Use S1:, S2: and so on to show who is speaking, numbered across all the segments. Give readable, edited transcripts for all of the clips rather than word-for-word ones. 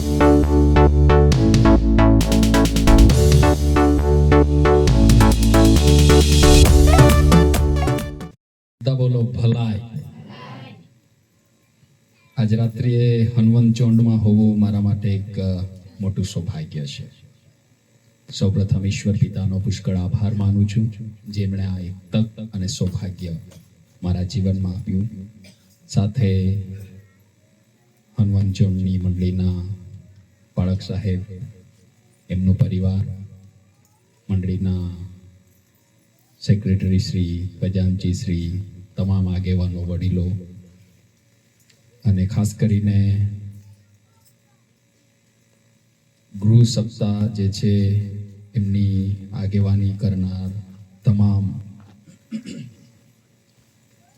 S1: બોલો ભલાઈ. આજ રાત્રિએ હનુમંત ચોંડમાં હોવું મારા માટે એક મોટું સૌભાગ્ય છે. સૌપ્રથમ ઈશ્વર પિતાનો પુષ્કળ આભાર માનું છું, જેમણે આ એક તક અને સૌભાગ્ય મારા જીવનમાં આપ્યું. સાથે હનુમંત ચોંડની મંડળીના બાળક સાહેબ, એમનો પરિવાર, મંડળીના સેક્રેટરી શ્રી, ખજાનચી શ્રી, તમામ આગેવાનો, વડીલો અને ખાસ કરીને ગૃહ સપ્તાહ જે છે એમની આગેવાની કરનાર તમામ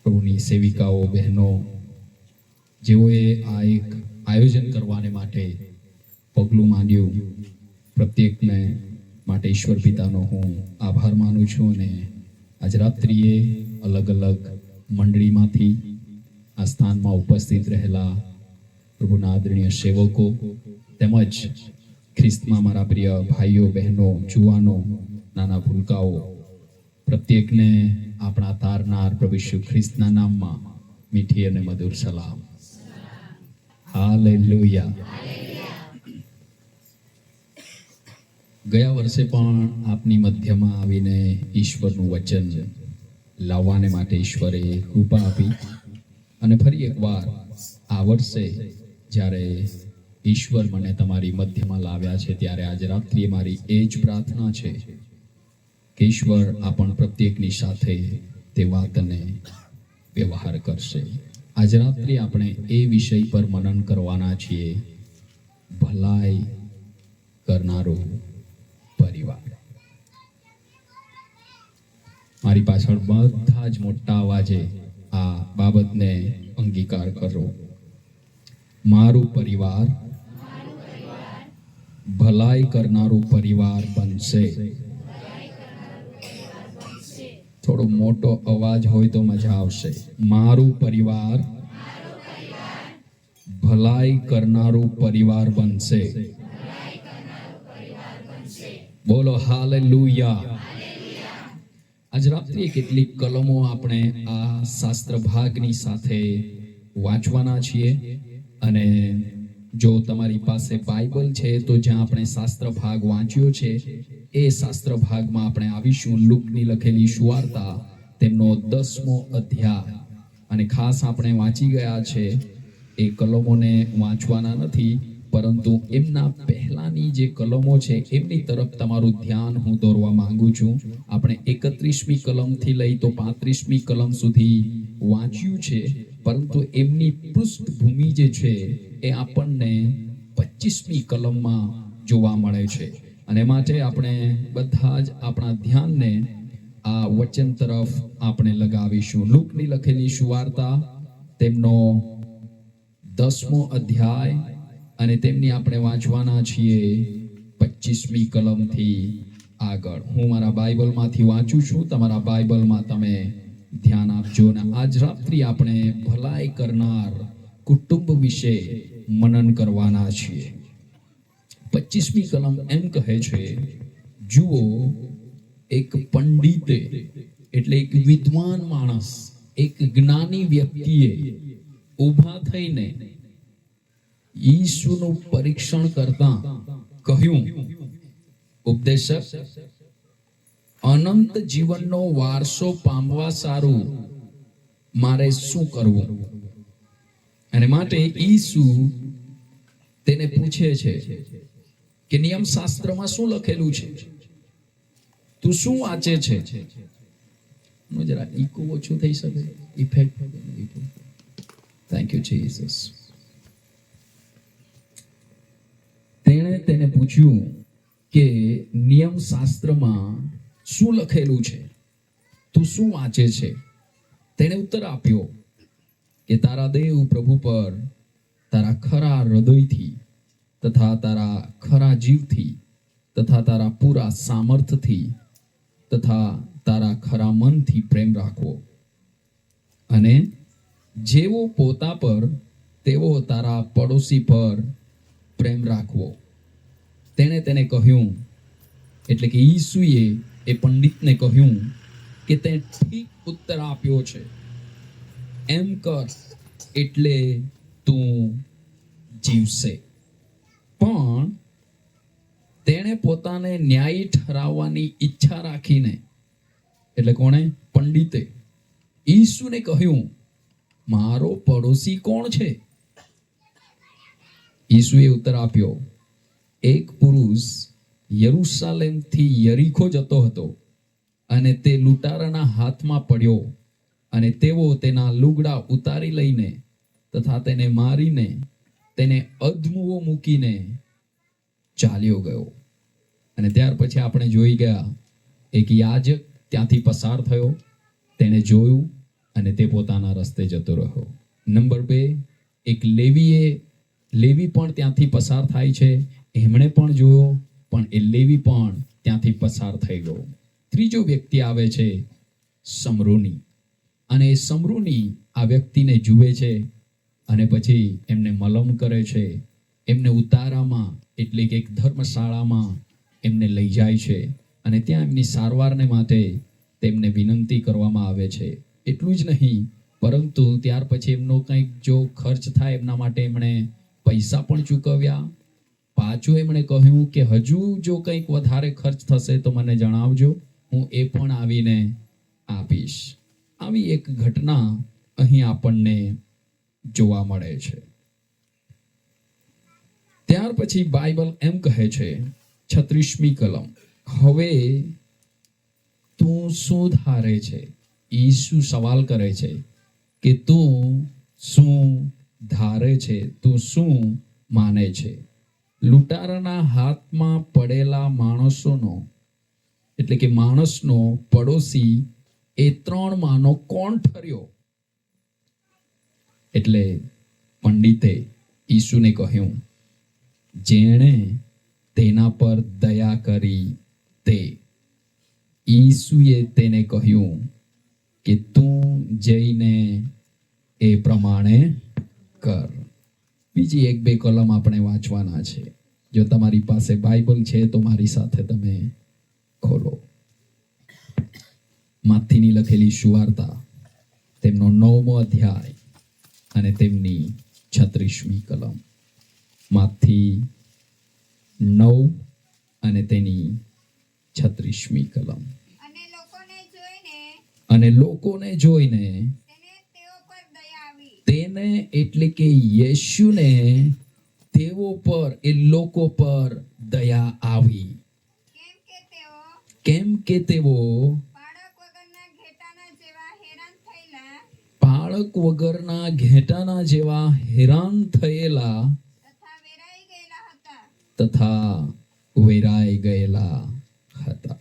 S1: પ્રભુની સેવિકાઓ, બહેનો, જેઓએ આ એક આયોજન કરવાને માટે પગલું માંડ્યું, પ્રત્યેકને માટે ઈશ્વર પિતાનો હું આભાર માનું છું. અને આજ રાત્રિએ અલગ અલગ મંડળીમાંથી આ સ્થાનમાં ઉપસ્થિત રહેલા પ્રભુના આદરણીય સેવકો તેમજ ખ્રિસ્તમાં મારા પ્રિય ભાઈઓ, બહેનો, જુવાનો, નાના ભૂલકાઓ, પ્રત્યેકને આપણા તારનાર પ્રભુ ઈસુ ખ્રિસ્તના નામમાં મીઠી અને મધુર સલામ. હાલેલુયા. ગયા વર્ષે પણ આપની મધ્યમાં આવીને ઈશ્વરનું વચન લાવવાને માટે ઈશ્વરે કૃપા આપી. અને ફરી એકવાર આ વર્ષે જ્યારે ઈશ્વર મને તમારી મધ્યમાં લાવ્યા છે, ત્યારે આજે રાત્રિએ મારી એ જ પ્રાર્થના છે કે ઈશ્વર આપણ પ્રત્યેકની સાથે તે વાતને વ્યવહાર કરશે. આજે રાત્રિ આપણે એ વિષય પર મનન કરવાના છીએ, ભલાઈ કરનારો પરિવાર. મારી પાછળ બધા જ મોટા અવાજે આ બાબતને અંગીકાર કરો. મારું પરિવાર ભલાઈ કરનારું પરિવાર બનશે. થોડો મોટો અવાજ હોય તો મજા આવશે. મારું પરિવાર ભલાઈ કરનારું પરિવાર બનશે. બોલો હાલેલુયા. આજ રાત્રે કેટલીક કલમો આપણે આ શાસ્ત્ર ભાગની સાથે વાંચવાના છીએ. અને જો તમારી પાસે બાઇબલ છે તો જ્યાં આપણે શાસ્ત્ર ભાગ વાંચ્યો છે એ શાસ્ત્ર ભાગમાં આપણે આવીશું. લુકની લખેલી સુવાર્તા, તેમનો 10મો અધ્યાય. અને ખાસ આપણે વાંચી ગયા છે, એ કલમોને વાંચવાના નથી, પરંતુ એમના પહેલાની જે કલમો છે એમની તરફ તમારું ધ્યાન હું દોરવા માંગુ છું. આપણે 31મી કલમથી લઈ તો 35મી કલમ સુધી વાંચ્યું છે, પરંતુ એમની પૃષ્ઠભૂમિ જે છે એ આપણને 25મી કલમમાં જોવા મળે છે. અને માટે આપણે બધા જ આપણા ધ્યાનને આ વચન તરફ આપણે લગાવીશું. લુકની લખેલી સુવાર્તા, તેમનો 10મો અધ્યાય, અને તેમની આપણે વાંચવાના છીએ 25મી કલમથી આગળ. હું મારા બાઇબલમાંથી વાંચું છું, તમારા બાઇબલમાં તમે ધ્યાન આપજો. અને આજ રાત્રિ આપણે ભલાઈ કરનાર કુટુંબ વિશે મનન કરવાના છીએ. 25મી કલમ એમ કહે છે, જુઓ, એક પંડિતે એટલે એક વિદ્વાન માણસ, એક જ્ઞાની વ્યક્તિએ ઊભા થઈને ઈસુનું પરીક્ષણ કરતા કહ્યું, ઉપદેશક, અનંત જીવનનો વારસો પામવા સારું મારે શું કરવું? અને માટે ઈસુ તેને પૂછે છે કે નિયમ શાસ્ત્રમાં શું લખેલું છે? તું શું વાંચે છે? જરા ઈકો ઓછું થઈ શકે, ઇફેક્ટ. Thank you Jesus. તેણે તેને પૂછ્યું કે નિયમ શાસ્ત્રમાં શું લખેલું છે? તું શું વાંચે છે? તેણે ઉત્તર આપ્યો કે તારા દેવ પ્રભુ પર તારા ખરા હૃદયથી તથા તારા ખરા જીવથી તથા તારા પૂરા સામર્થ્યથી તથા તારા ખરા મનથી પ્રેમ રાખવો, અને જેવો પોતા પર તેવો તારા પડોશી પર પ્રેમ રાખવો. તેણે તેને કહ્યું, એટલે કે ઈસુએ એ પંડિતને કહ્યું કે તે ઠીક ઉત્તર આપ્યો છે, એમ કર એટલે તું જીવશે. પણ તેણે પોતાને ન્યાયી ઠરાવવાની ઈચ્છા રાખીને, એટલે કોણે? પંડિતે ઈસુને કહ્યું, મારો પડોશી કોણ છે? ઈસુએ ઉત્તર આપ્યો, એક પુરુષ યરૂશાલેમથી યરીખો જતો હતો અને તે લૂંટારાના હાથમાં પડ્યો અને તેઓ તેના લુગડા ઉતારી લઈને તથા તેને મારીને તેને અધમુઓ મૂકીને ચાલ્યો ગયો. અને ત્યાર પછી આપણે જોઈ ગયા, એક યાજક ત્યાંથી પસાર થયો, તેણે જોયું અને તે પોતાના રસ્તે જતો રહ્યો. નંબર 2, એક લેવી પણ ત્યાંથી પસાર થાય છે, એમણે પણ જોયો, પણ એ લેવી પણ ત્યાંથી પસાર થઈ ગયો. ત્રીજો વ્યક્તિ આવે છે, સમરૂની, અને એ સમરૂની આ વ્યક્તિને જુએ છે અને પછી એમને મલમ કરે છે, એમને ઉતારામાં એટલે કે એક ધર્મશાળામાં એમને લઈ જાય છે અને ત્યાં એમની સારવારને માટે તેમને વિનંતી કરવામાં આવે છે. એટલું જ નહીં, પરંતુ ત્યાર પછી એમનો કંઈક જો ખર્ચ થાય એમના માટે એમણે પૈસા પણ ચૂકવ્યા. પાછું એમણે કહ્યું કે હજુ જો કંઈક વધારે ખર્ચ થશે તો મને જણાવજો, હું એ પણ આવીને આપીશ. આવી એક ઘટના અહીં આપણને જોવા મળે છે. ત્યાર પછી બાઇબલ એમ કહે છે, 36મી કલમ, હવે તું શું ધારે છે? ઈસુ સવાલ કરે છે કે તું શું ધારે છે, તું શું માને છે? લૂંટારાના હાથમાં પડેલા માણસોનો એટલે કે માણસનો પડોશી એ 3 માનો કોણ ઠર્યો? એટલે પંડિતે ઈસુને કહ્યું, જેણે તેના પર દયા કરી તે. ઈસુએ તેને કહ્યું કે તું જઈને એ પ્રમાણે કર. બીજી 1-2 કલમ આપણે વાંચવાના છે. જો તમારી પાસે બાઇબલ છે તો મારી સાથે તમે ખોલો. માથીની લખેલી સુવાર્તા, તેમનો 9મો અધ્યાય અને તેમની 36મી કલમ. માથી 9 અને તેની 36મી કલમ. અને લોકોને જોઈને તેને એટલે કે યેશુને તેઓ પર એ લોકો પર દયા આવી, કેમ કે તેઓ બાળક વગરના ઘેટાના જેવા હેરાન થયેલા તથા વેરાઈ ગયેલા હતા.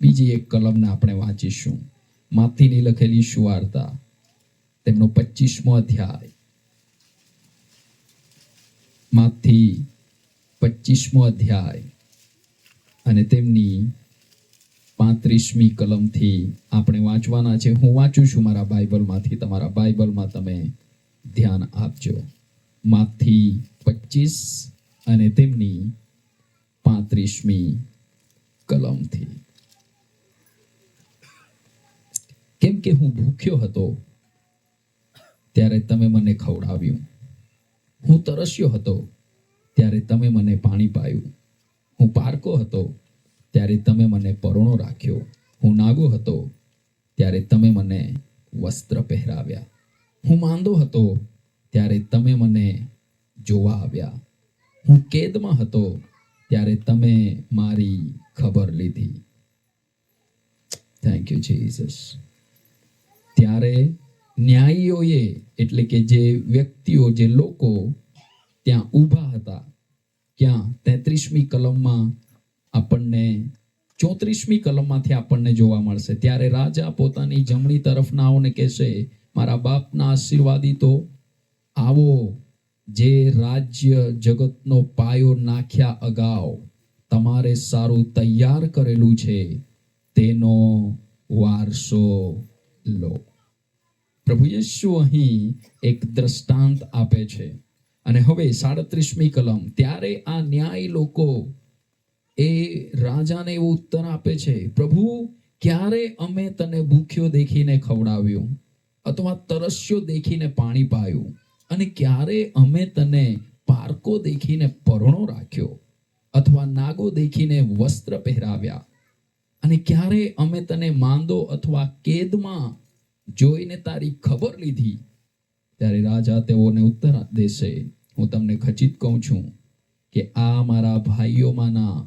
S1: બીજી 1 કલમને આપણે વાંચીશું. માથીની લખેલી સુવાર્તા, તેમનો 25મો અધ્યાય. માથી 25મો અધ્યાય અને તેમની 35મી કલમથી આપણે વાંચવાના છે. હું વાંચું છું મારા બાઇબલમાંથી, તમારા બાઇબલમાં તમે ધ્યાન આપજો. માથી 25 અને તેમની 35મી કલમથી. કેમ કે હું ભૂખ્યો હતો ત્યારે તમે મને ખવડાવ્યું, હું તરસ્યો હતો ત્યારે તમે મને પાણી પાયું, હું પારકો હતો ત્યારે તમે મને પરોણો રાખ્યો, હું નાગો હતો ત્યારે તમે મને વસ્ત્ર પહેરાવ્યા, હું માંદો હતો ત્યારે તમે મને જોવા આવ્યા, હું કેદમાં હતો ત્યારે તમે મારી ખબર લીધી. Thank you Jesus. ત્યારે ન્યાયીઓએ એટલે કે જે વ્યક્તિઓ, જે લોકો ત્યાં ઊભા હતા, ક્યાં 33મી કલમમાં આપણને 34મી કલમમાંથી આપણને જોવા મળશે. ત્યારે રાજા પોતાની જમણી તરફનાઓને કહેશે, મારા બાપના આશીર્વાદિતો, આવો, જે રાજ્ય જગતનો પાયો નાખ્યા અગાઉ તમારે સારું તૈયાર કરેલું છે તેનો વારસો લો. પ્રભુ યેશુ અહીં એક દ્રષ્ટાંત આપે છે અને હવે 37મી કલમ. ત્યારે આ ન્યાયી લોકો એ રાજાને એવો ઉત્તર આપે છે, પ્રભુ, ક્યારે અમે તને ભૂખ્યો દેખીને ખવડાવ્યું અથવા તરસ્યો દેખીને પાણી પાયું, અને ક્યારે અમે તને પારકો દેખીને પરણો રાખ્યો અથવા નાગો દેખીને વસ્ત્ર પહેરાવ્યા, અને ક્યારે અમે તને માંદો અથવા કેદમાં જોઈને તારી ખબર લીધી? ત્યારે રાજા તેઓને ઉત્તર દેશે, હું તમને ખચિત કહું છું કે આ મારા ભાઈઓમાંના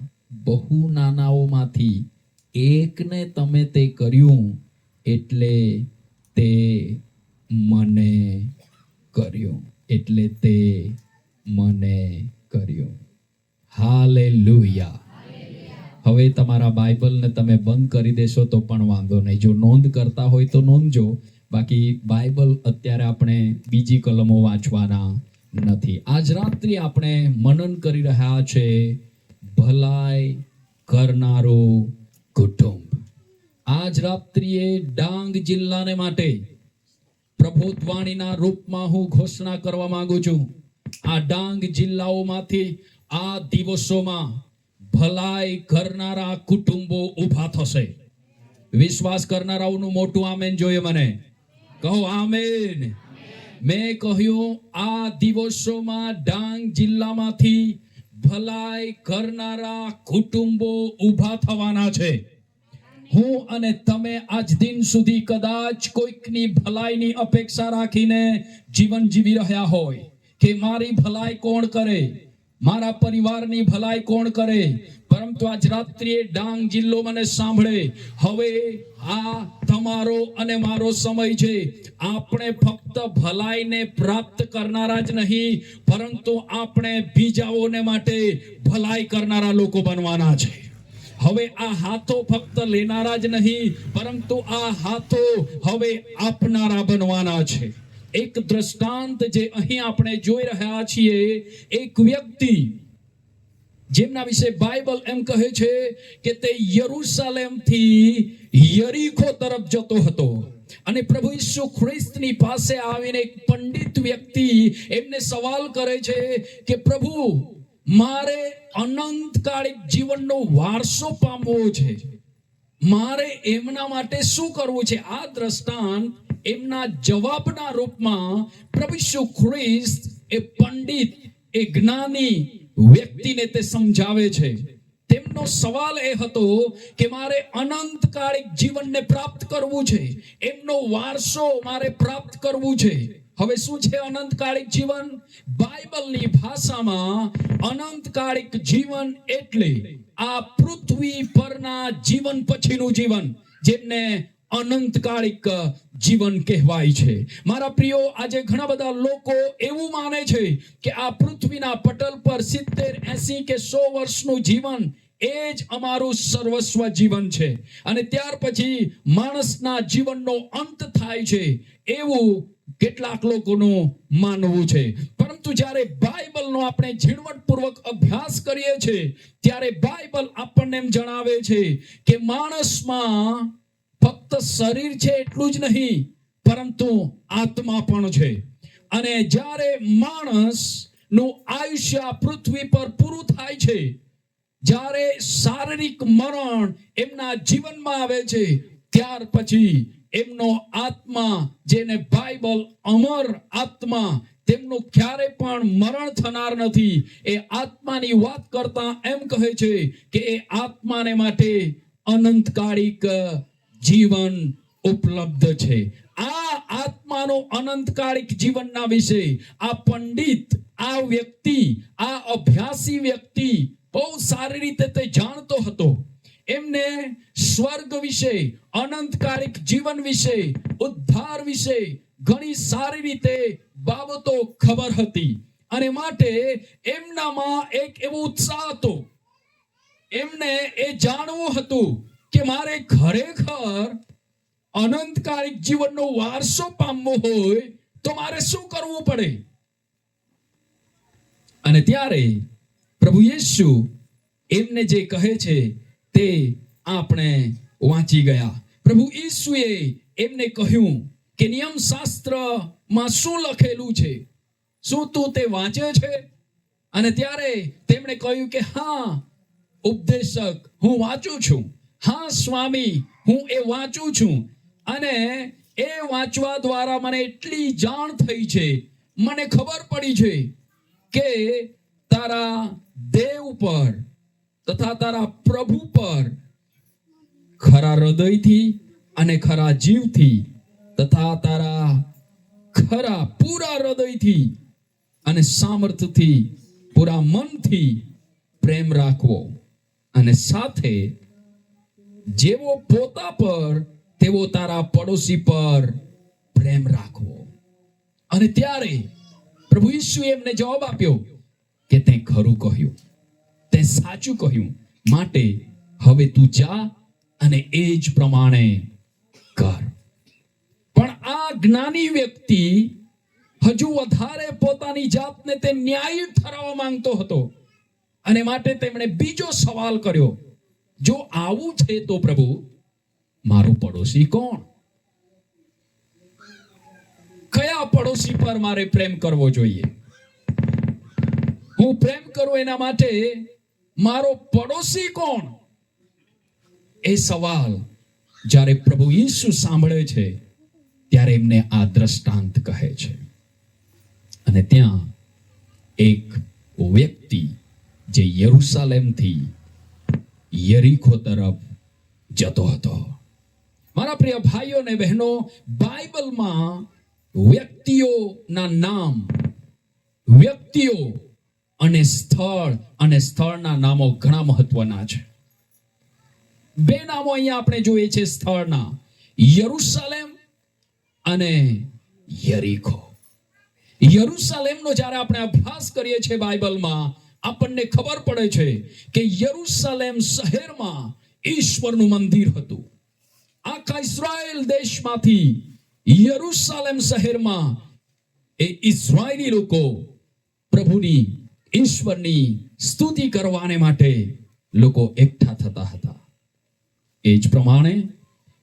S1: બહુ નાનાઓમાંથી એકને તમે તે કર્યું, એટલે તે મને કર્યું, એટલે તે મને કર્યું. હાલેલુયા. હવે તમારા બાઇબલને તમે બંધ કરી દેશો તો પણ વાંધો નહીં. જો નોંધ કરતા હોય તો નોંધજો, બાકી બાઇબલ અત્યારે આપણે બીજી કલમો વાંચવાના નથી. આજ રાત્રે આપણે મનન કરી રહ્યા છે ભલાઈ કરનારો કુટુંબ. આજ રાત્રિએ ડાંગ જિલ્લાને માટે પ્રબોધવાણીના રૂપમાં હું ઘોષણા કરવા માંગુ છું. આ ડાંગ જિલ્લાઓમાંથી આ દિવસોમાં ભલાઈ કરનારા કુટુંબો ઊભા થશે. વિશ્વાસ કરનારાઓનું મોટું આમેન જોઈએ મને. કહો આમેન. મેં કહ્યું આ દિવસોમાં ડાંગ જિલ્લામાંથી ભલાઈ કરનારા કુટુંબો ઊભા થવાના છે. હું અને તમે આજ દિન સુધી કદાચ કોઈકની ભલાઈની અપેક્ષા રાખીને જીવન જીવી રહ્યા હોય કે મારી ભલાઈ કોણ કરે, મારા પરિવારની ભલાઈ કોણ કરે. પરંતુ આજ રાત્રિએ ડાંગ જિલ્લો મને સાંભળે, હવે આ તમારો અને મારો સમય છે. આપણે ફક્ત ભલાઈને પ્રાપ્ત કરનારા જ નહીં, પરંતુ આપણે બીજાઓને માટે ભલાઈ કરનારા લોકો બનવાના છે. હવે આ હાથો ફક્ત લેનારા જ નહીં, પરંતુ આ હાથો હવે આપનારા બનવાના છે. એક દ્રષ્ટાંત જે અહીં આપણે જોઈ રહ્યા છીએ, એક વ્યક્તિ જેમના વિશે બાઇબલ એમ કહે છે કે તે યરૂશલેમથી યરીખો તરફ જતો હતો, અને પ્રભુ ઈસુ ખ્રિસ્તની પાસે આવીને એક પંડિત વ્યક્તિ એમને સવાલ કરે છે કે પ્રભુ, મારે અનંતકાળિક જીવનનો વારસો પામવો છે, મારે એમના માટે શું કરવું છે? આ દ્રષ્ટાંત એમના જવાબના રૂપમાં પ્રભુ ઈસુ ખ્રિસ્ત એ પંડિત, એ જ્ઞાની વ્યક્તિને તે સમજાવે છે. તેમનો સવાલ એ હતો કે મારે અનંતકાળિક જીવનને પ્રાપ્ત કરવું છે, એમનો વારસો મારે પ્રાપ્ત કરવું છે. હવે શું છે અનંતકાળિક જીવન? બાઇબલની ભાષામાં અનંતકાળિક જીવન એટલે આ પૃથ્વી પરના જીવન પછીનું જીવન, જેમને અનંતકાળિક જીવન કહેવાય છે. મારા પ્રિયો, આજે ઘણા બધા લોકો એવું માને છે કે આ પૃથ્વીના પટલ પર 70, 80 કે 100 વર્ષનું જીવન એ જ અમારું સર્વસ્વ જીવન છે, અને ત્યાર પછી માણસના જીવનનો અંત થાય છે, એવું કેટલાક લોકોનું માનવું છે. પરંતુ જ્યારે બાઇબલનો આપણે ઝીણવટપૂર્વક અભ્યાસ કરીએ છીએ, ત્યારે બાઇબલ આપણને એમ જણાવે છે કે માણસમાં ફક્ત શરીર છે એટલું જ નહીં, પરંતુ આત્મા પણ છે. અને જ્યારે માણસનું આયુષ્ય પૃથ્વી પર પૂરું થાય છે, જ્યારે શારીરિક મરણ એમના જીવનમાં આવે છે, ત્યાર પછી એમનો આત્મા, જેને બાઇબલ અમર આત્મા, તેમનું ક્યારે પણ મરણ થનાર નથી. એ આત્માની વાત કરતા એમ કહે છે કે એ આત્માને માટે અનંતકાળિક જીવન ઉપલબ્ધ છે. આ આત્માનો અનંતકાળિક જીવનના વિશે આ પંડિત, આ વ્યક્તિ, આ અભ્યાસી વ્યક્તિ બહુ સારી રીતે તે જાણતો હતો. એમને સ્વર્ગ વિશે, અનંતકાળિક જીવન વિશે, ઉદ્ધાર વિશે ઘણી સારી રીતે બાબતો ખબર હતી, અને માટે એમનામાં એક એવો ઉત્સાહ હતો. એમને એ જાણવું હતું કે મારે ખરેખર અનંતકાળિક જીવનનો વારસો પામવો હોય તો મારે શું કરવું પડે? અને ત્યારે પ્રભુ યેશુ એમને જે કહે છે તે આપણે વાંચી ગયા. પ્રભુ ઈસુએ એમને કહ્યું કે નિયમ શાસ્ત્રમાં શું લખેલું છે, શું તું તે વાંચે છે? અને ત્યારે તેમણે કહ્યું કે હા ઉપદેશક, હું વાંચું છું. હા સ્વામી, હું એ વાંચું છું. અને એ વાંચવા દ્વારા મને એટલી જાણ થઈ છે, મને ખબર પડી છે કે તારા દેવ પર તથા તારા પ્રભુ પર ખરા હૃદયથી અને ખરા જીવથી તથા તારા ખરા પૂરા હૃદયથી અને સામર્થ્યથી પૂરા મનથી પ્રેમ રાખવો, અને સાથે જેવો પોતા પર તેવો તારા પડોશી પર પ્રેમ રાખવો. અને ત્યારે પ્રભુ ઈસુએ એમને જવાબ આપ્યો કે તે ખરું કહ્યું, તે સાચું કહ્યું, માટે હવે તું જા અને એ જ પ્રમાણે કર. પણ આ જ્ઞાની વ્યક્તિ હજુ વધારે પોતાની જાતને તે ન્યાયી ઠરાવવા માંગતો હતો, અને માટે તેમણે બીજો સવાલ કર્યો, જો આવું છે તો પ્રભુ મારો પડોશી કોણ? કયા પડોશી પર મારે પ્રેમ કરવો જોઈએ? હું પ્રેમ કરું એના માટે મારો પડોશી કોણ? એ સવાલ જ્યારે પ્રભુ ઈસુ સાંભળે છે ત્યારે એમને આ દ્રષ્ટાંત કહે છે. અને ત્યાં એક વ્યક્તિ જે યરૂશાલેમથી યરીખો તરફ જતો હતો. મારા પ્રિય ભાઈઓ અને બહેનો, બાઇબલમાં વ્યક્તિઓના નામ, વ્યક્તિઓ અને સ્થળના નામો ઘણા મહત્વના છે. બે નામો અહીંયા આપણે જોઈએ છે સ્થળના, યરૂશાલેમ અને યરીખો. યરૂશાલેમનો જ્યારે આપણે અભ્યાસ કરીએ છીએ બાઇબલમાં, આપણને ખબર પડે છે કે યરૂશાલેમ શહેરમાં ઈશ્વરનું મંદિર હતું. આખા ઇઝરાયલ દેશમાંથી યરૂશાલેમ શહેરમાં એ ઇઝરાયલી લોકો પ્રભુની, ઈશ્વરની સ્તુતિ કરવાને માટે લોકો એકઠા થતા હતા. એ જ પ્રમાણે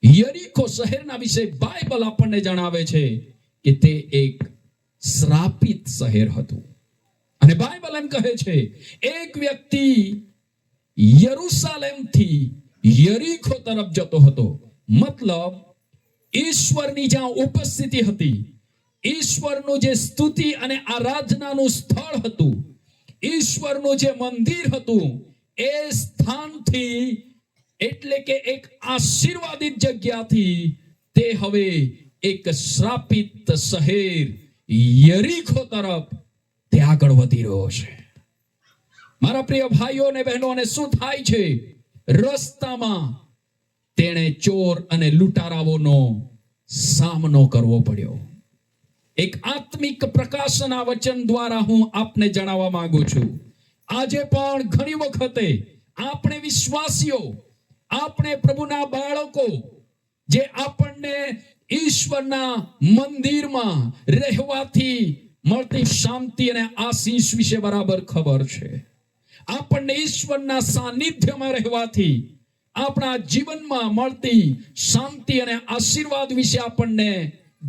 S1: યરીખો શહેરના વિશે બાઇબલ આપણને જણાવે છે કે તે એક શ્રાપિત શહેર હતું. અને બાઇબલ એમ કહે છે, એક વ્યક્તિ યરૂશાલેમથી યરીખો તરફ જતો હતો. મતલબ ઈશ્વરની જ્યાં ઉપસ્થિતિ હતી, ઈશ્વરનું જે સ્તુતિ અને આરાધનાનું સ્થળ હતું, ઈશ્વરનું જે મંદિર હતું, એ સ્થાનથી, એટલે કે એક આશીર્વાદિત જગ્યાથી તે હવે એક શ્રાપિત શહેર યરીખો તરફ તે આગળ વધી રહ્યો છે. મારા પ્રિય ભાઈઓ અને બહેનો, અને શું થાય છે? રસ્તામાં તેણે ચોર અને લૂંટારાઓનો સામનો કરવો પડ્યો. એક આત્મિક પ્રકાશના વચન દ્વારા હું આપને જણાવવા માંગુ છું, આજે પણ ઘણી વખતે આપણે વિશ્વાસીઓ, આપણે પ્રભુના બાળકો, જે આપણને ઈશ્વરના મંદિરમાં રહેવાથી મળતી શાંતિ અને આશીષ વિશે બરાબર ખબર છે, આપણને ઈશ્વરના સાનિધ્યમાં રહેવાથી આપણા જીવનમાં મળતી શાંતિ અને આશીર્વાદ વિશે આપણને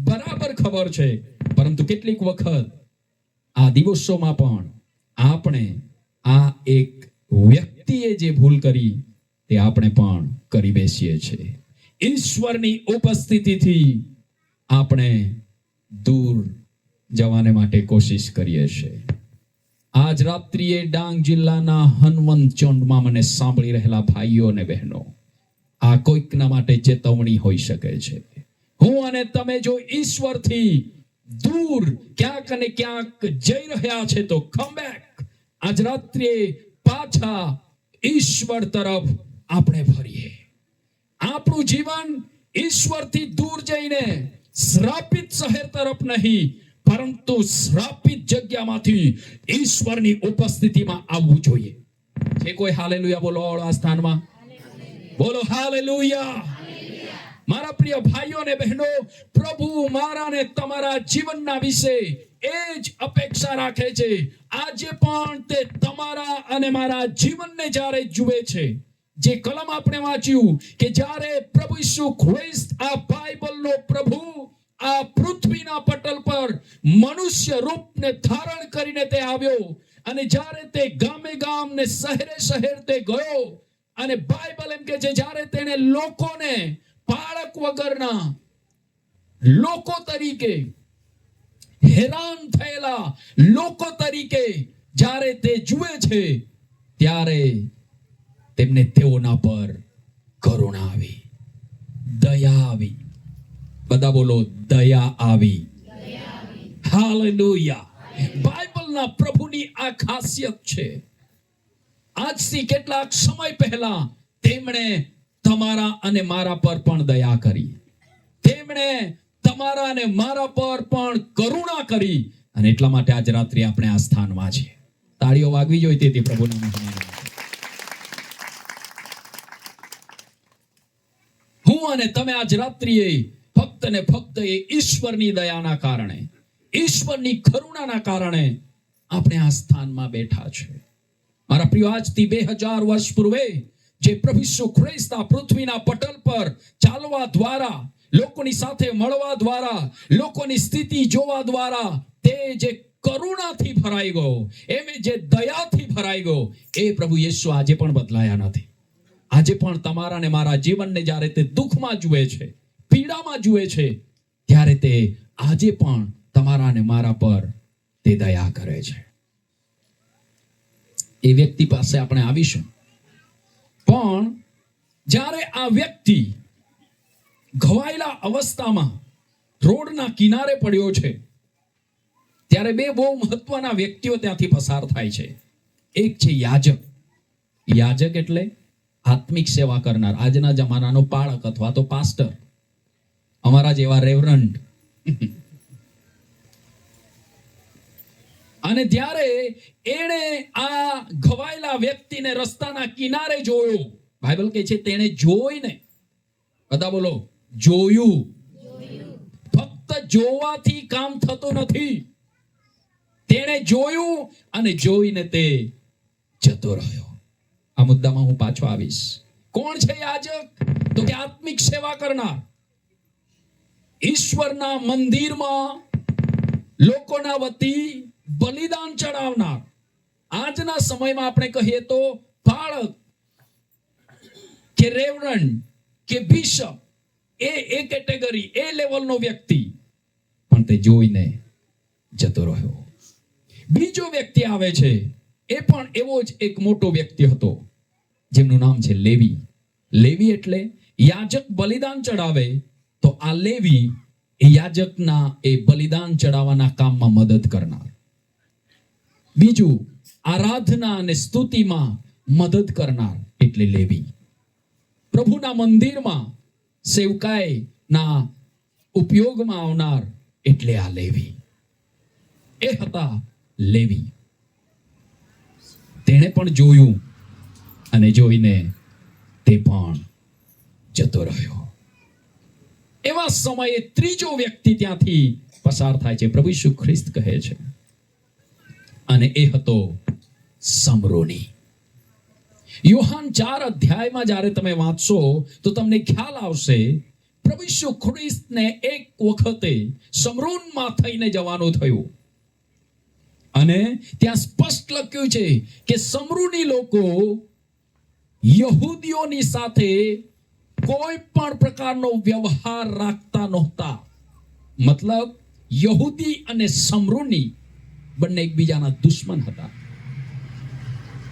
S1: બરાબર ખબર છે. પરંતુ કેટલીક વખત આ દિવસોમાં પણ આપણે આ એક વ્યક્તિએ જે ભૂલ કરી તે આપણે પણ કરી બેસીએ છીએ. ઈશ્વરની ઉપસ્થિતિથી આપણે દૂર જવાને માટે કોશિશ કરીએ છીએ. આજ રાત્રિએ ડાંગ જિલ્લાના હનવંત ચોંડમાં મને સાંભળી રહેલા ભાઈઓ અને બહેનો, આ કોઈકના માટે ચેતવણી હોઈ શકે છે. હું અને તમે જો ઈશ્વરથી દૂર ક્યાંક અને ક્યાંક જઈ રહ્યા છે તો કમ બેક. આજ રાત્રિએ પાછા ઈશ્વર તરફ આપણે ફરીએ. આપણું જીવન ઈશ્વરથી દૂર જઈને શ્રાપિત શહેર તરફ નહીં, પરંતુ શ્રાપિત જગ્યામાંથી ઈશ્વરની ઉપસ્થિતિમાં આવવું જોઈએ. જે કોઈ હાલેલુયા બોલો આ સ્થાનમાં, બોલો હાલેલુયા. મારા પ્રિય ભાઈઓ અને બહેનો, પ્રભુ મારા ને તમારા જીવનના વિશે એ જ અપેક્ષા રાખે છે. આજે પણ તે તમારા અને મારા જીવનને જ્યારે જુએ છે, જે કલમ આપણે વાંચ્યું કે જ્યારે પ્રભુ ઈસુ ખ્રિસ્ત આ બાઇબલનો પ્રભુ આ પૃથ્વીના પટલ પર મનુષ્ય રૂપને ધારણ કરીને તે આવ્યો અને જ્યારે તે ગામે ગામ ને શહેરે શહેર તે ગયો અને બાઇબલ એમ કે છે જ્યારે તેણે લોકોને બાળક વગરના લોકો તરીકે હેરાન થયેલા લોકો તરીકે જ્યારે તે જુએ છે ત્યારે તેમને તેઓના પર કરુણા આવી, દયા આવી. બધા બોલો, દયા આવી. હાલેલુયા. બાઇબલના પ્રભુની આ ખાસિયત છે. આજથી કેટલાક સમય પહેલા તેમણે તમારા અને મારા પર પણ દયા કરી. તેમણે તમારા અને મારા પર પણ કરુણા કરી અને એટલા માટે આજ રાત્રે આપણે આ સ્થાનમાં છીએ. તાળીઓ વાગવી જોઈએ તેથી પ્રભુના મહિમામાં. હું અને તમે આજ રાત્રિએ ફક્ત ને ફક્ત એ ઈશ્વરની દયાના કારણે, ઈશ્વરની કરુણાના કારણે આપણે આ સ્થાનમાં બેઠા છે. મારા પ્રિય, આજથી 2000 વર્ષ પૂર્વે જે પ્રભુ ઈસુ ખ્રિસ્ત આ પૃથ્વીના પટલ પર ચાલવા દ્વારા, લોકોની સાથે મળવા દ્વારા, લોકોની સ્થિતિ જોવા દ્વારા તે જે કરુણાથી ભરાઈ ગયો, એમ જે દયાથી ભરાઈ ગયો, એ પ્રભુ ઈસુ આજે પણ બદલાયા નથી. આજે પણ તમારા ને મારા જીવનને જ્યારે તે દુઃખમાં જુએ છે, પીડામાં જુએ છે, ત્યારે તે આજે પણ તમારા ને મારા પર તે દયા કરે છે. એ વ્યક્તિ પાસે આપણે આવીશું. પણ જ્યારે આ વ્યક્તિ ઘવાયેલા અવસ્થામાં રોડના કિનારે પડ્યો છે ત્યારે બે બહુ મહત્વના વ્યક્તિઓ ત્યાંથી પસાર થાય છે. એક છે યાજક. યાજક એટલે આત્મિક સેવા કરનાર, આજના જમાનાનો પાળક અથવા તો પાસ્ટર, અમારા જેવા રેવરન્ડ. અને જ્યારે એણે આ ઘવાયેલા વ્યક્તિને રસ્તાના કિનારે જોયો, બાઇબલ કહે છે તેણે જોઈને, બધા બોલો, જોયું. ફક્ત જોવાથી કામ થતું નથી. તેણે જોયું અને જોઈને તે જતો રહ્યો. આ મુદ્દામાં હું પાછો આવીશ. કોણ છે યાજક? તો કે આત્મિક સેવા કરનાર, ઈશ્વરના મંદિરમાં લોકોના વતી બલિદાન ચડાવનાર. આજના સમયમાં આપણે કહીએ તો પાળક કે રેવરન્ડ કે બિશપ, એ કેટેગરી, એ લેવલનો વ્યક્તિ. પણ તે જોઈને જતો રહ્યો. બીજો વ્યક્તિ આવે છે, એ પણ એવો જ એક મોટો વ્યક્તિ હતો જેમનું નામ છે લેવી. લેવી એટલે યાજક બલિદાન ચડાવે તો આ લેવી એ યાજકના એ બલિદાન ચડાવવાના કામમાં મદદ કરનાર. બીજું, આરાધના અને સ્તુતિમાં મદદ કરનાર એટલે લેવી. પ્રભુના મંદિરમાં સેવકાઈના ઉપયોગમાં આવનાર એટલે આ લેવી. એ હતા લેવી. તેણે પણ જોયું અને જોઈને તે પણ જતો રહ્યો. એવા સમયે ત્રીજો વ્યક્તિ ત્યાંથી પસાર થાય છે. પ્રભુ ઈસુ ખ્રિસ્ત કહે છે, અને એ હતો સમરોની. યોહાન 4 અધ્યાયમાં જ્યારે તમે વાંચશો તો તમને ખ્યાલ આવશે, પ્રભુ ઈસુ ખ્રિસ્તને એક વખતે સમરોનમાં થઈને જવાનું થયું. અને ત્યાં સ્પષ્ટ લખ્યું છે કે સમરૂની લોકો યહૂદીઓની સાથે કોઈ પણ પ્રકારનો વ્યવહાર રાખતા નહોતા. મતલબ યહૂદી અને સમરૂની બંને એકબીજાના દુશ્મન હતા.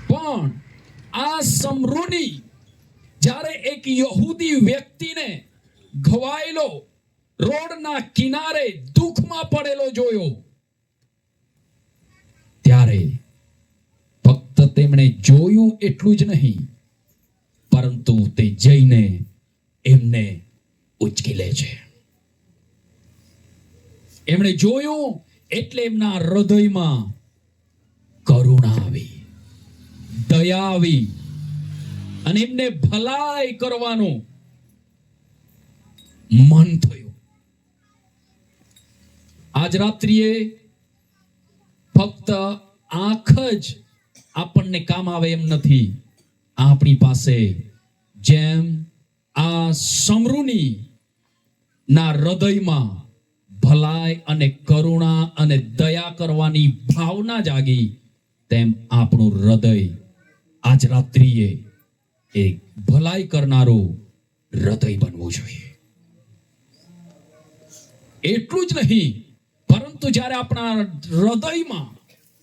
S1: પણ આ સમરૂની જ્યારે એક યહૂદી વ્યક્તિને ઘવાયેલો રોડના કિનારે દુઃખમાં પડેલો જોયો, ત્યારે ફક્ત તેમણે જોયું એટલું જ નહીં, પરંતુ તે જઈને એમને ઉચકી લે છે. એમણે જોયું એટલે એમના હૃદયમાં કરુણા આવી, દયા આવી અને એમને ભલાઈ કરવાનું મન થયું. આજ રાત્રિએ ફક્ત આંખ જ આપણને કામ આવે એમ નથી. આપણી પાસે જેમ આ સમરૂની ના હૃદયમાં ભલાઈ અને કરુણા અને દયા કરવાની ભાવના જાગી, તેમ આપણું હૃદય આજ રાત્રિએ એ ભલાઈ કરનારું હૃદય બનવું જોઈએ. એટલું જ નહીં, પરંતુ જ્યારે આપણા હૃદયમાં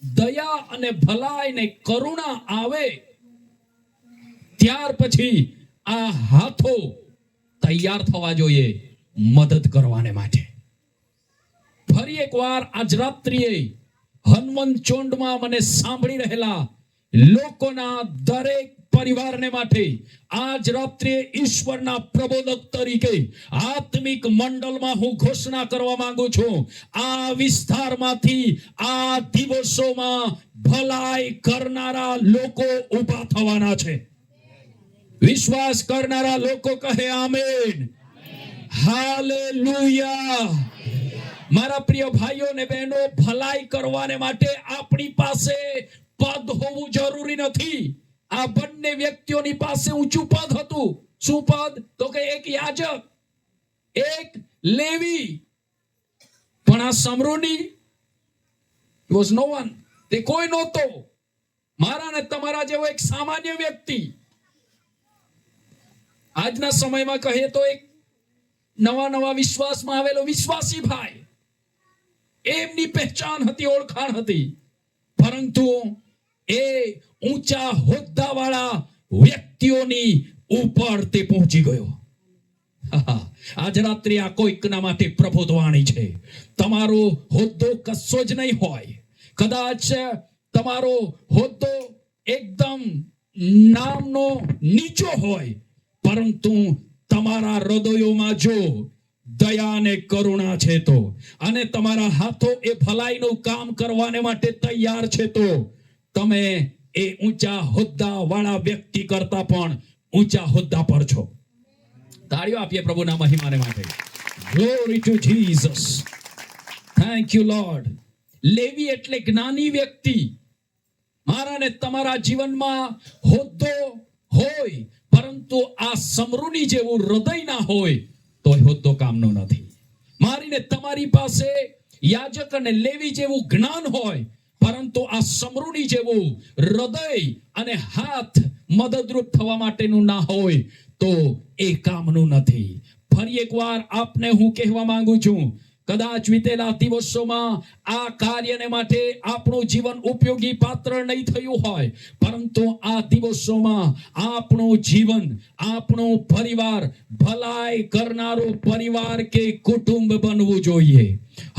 S1: દયા અને ભલાઈ ને કરુણા આવે, ત્યાર પછી આ હાથો તૈયાર થવા જોઈએ મદદ કરવાને માટે. ફરી એકવાર આજ રાત્રિએ હનુમંત ચોંડમાં મને સાંભળી રહેલા લોકોના દરેક પરિવારને માટે આજ રાત્રે ઈશ્વરના પ્રબોધક તરીકે આત્મિક મંડળમાં હું ઘોષણા કરવા માંગુ છું, આ વિસ્તારમાંથી આ દિવસોમાં ભલાઈ કરનારા લોકો ઊભા થવાના છે. વિશ્વાસ કરનારા લોકો કહે આમેન, હાલેલુયા. મારા પ્રિય ભાઈઓ ને બહેનો, ભલાઈ કરવાને માટે આપણી પાસે પદ હોવું જરૂરી નથી. આ બંને વ્યક્તિઓની પાસે ઊંચું પદ હતું. શું પદ? તો કે એક યાજક, એક લેવી. પણ આ સમરૂની વોઝ નો વન, તે કોઈ નહોતો. મારા ને તમારા જેવો એક સામાન્ય વ્યક્તિ. આજના સમયમાં કહીએ તો એક નવા વિશ્વાસમાં આવેલો વિશ્વાસી ભાઈ, એમની પહેચાન હતી, ઓળખાણ હતી. પરંતુ એ ઊંચા હોદ્દાવાળા વ્યક્તિઓની ઉપર તે પહોંચી ગયો. આજ રાત્રે આ કોઈકના માટે પ્રબોધવાણી છે. તમારો હોદ્દો કશો જ નહીં હોય. કદાચ તમારો હોદ્દો એકદમ નામનો નીચો હોય, પરંતુ તમારા હૃદયોમાં જો દયા અને કરુણા છે તો, અને તમારા હાથો એ ભલાઈનું કામ કરવાને માટે તૈયાર છે તો, તમે એ ઊંચા હોદ્દા વાળા વ્યક્તિ કરતા પણ ઊંચા હોદ્દા પર છો. તાળીઓ આપીએ પ્રભુના મહિમાને માટે. Glory to Jesus. Thank you Lord. લેવી એટલે જ્ઞાની વ્યક્તિ. મારા ને તમારા જીવનમાં હોદ્દો હોય, પરંતુ આ સમરૂની જેવું હૃદય ના હોય તો હોદ્દો કામનો નથી. મારીને તમારી પાસે યાજક અને લેવી જેવું જ્ઞાન હોય, પરંતુ આ સમરૂની જેવું હૃદય અને હાથ મદદરૂપ થવા માટેનું ના હોય તો એ કામનું નથી. ફરી એકવાર આપને હું કહેવા માંગુ છું, કદાચ વીતેલા દિવસોમાં આ કાર્યને માટે આપણું જીવન ઉપયોગી પાત્ર નહીં થયું હોય, પરંતુ આ દિવસોમાં આપણું જીવન, આપણો પરિવાર ભલાઈ કરનારો પરિવાર કે કુટુંબ બનવું જોઈએ.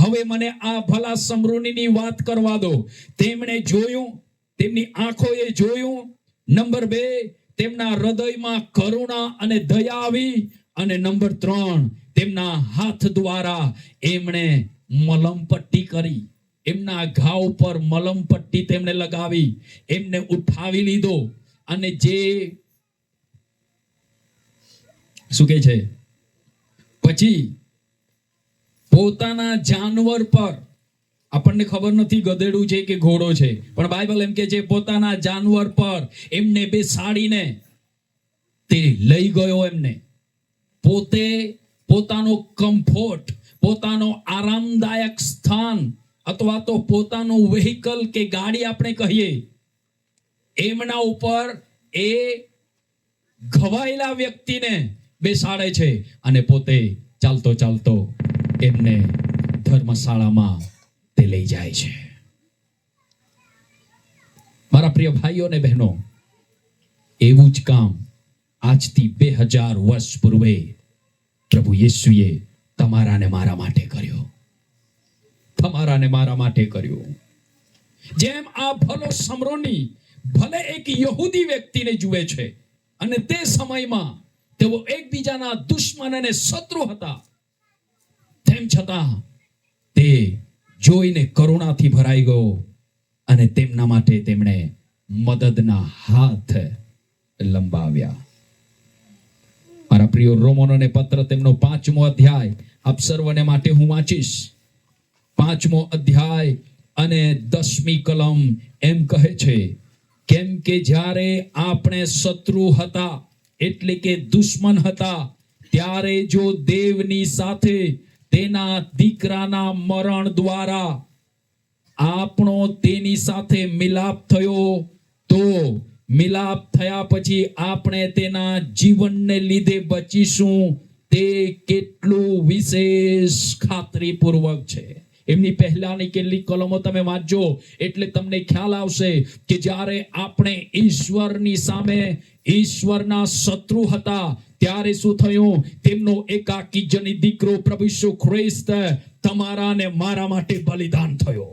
S1: હવે મને આ ભલા સમરૂનીની વાત કરવા દો. તેમણે જોયું, તેમની આંખોએ જોયું. નંબર 2, તેમના હૃદયમાં કરુણા અને દયા આવી. અને નંબર 3, તેમના હાથ દ્વારા એમણે મલમપટ્ટી કરી. એમના ઘા ઉપર મલમપટ્ટી તેમણે લગાવી, એમને ઉઠાવી લીધો. અને જે શું કહે છે, પછી પોતાના જાનવર પર, આપણને ખબર નથી ગધેડું છે કે ઘોડો છે, પણ બાઇબલ એમ કે છે પોતાના જાનવર પર એમને બેસાડીને તે લઈ ગયો. એમને પોતે પોતાનો કમ્ફર્ટ, પોતાનો આરામદાયક સ્થાન અથવા તો પોતાનું વેહિકલ કે ગાડી આપણે કહીએ, એમના ઉપર એ ઘવાયેલા વ્યક્તિને બેસાડે છે અને પોતે ચાલતો ચાલતો એમને ધર્મશાળામાં તે લઈ જાય છે. મારા પ્રિય ભાઈઓ અને બહેનો, એવું જ કામ આજથી 2000 વર્ષ પૂર્વે પ્રભુ યેસુએ તમારા ને મારા માટે કર્યો. તમારા ને મારા માટે કર્યું. જેમ આ ભલો સમરોની ભલે એક યહૂદી વ્યક્તિને જુએ છે, અને તે સમયમાં તેઓ એકબીજાના દુશ્મન અને શત્રુ હતા, તેમ છતાં તે જોઈને કરુણાથી ભરાઈ ગયો અને તેમના માટે તેમણે મદદના હાથ લંબાવ્યા. મારા પ્રિય રોમનોને પત્ર તેમનો 5મો અધ્યાય આપ સર્વને માટે હું વાંચીશ. 5મો અધ્યાય અને 10મી કલમ એમ કહે છે, કેમ કે જ્યારે આપણે શત્રુ હતા, એટલે કે દુશ્મન હતા, ત્યારે જો દેવની સાથે તેના દીકરાના મરણ દ્વારા આપણો તેની સાથે મિલાપ થયો, તો મિલાપ થયા પછી આપણે તેના જીવનને લીધે બચીશું, તે કેટલું વિશેષ ખાતરીપૂર્વક છે. એમની પહેલાની કેટલીક કલમો તમે વાંચજો એટલે તમને ખ્યાલ આવશે કે જ્યારે આપણે ઈશ્વરની સામે ઈશ્વરના શત્રુ હતા ત્યારે શું થયું? તેમનો એકાકી જની દીકરો પ્રભુ ઈસુ ખ્રિસ્ત તમારા અને મારા માટે બલિદાન થયો.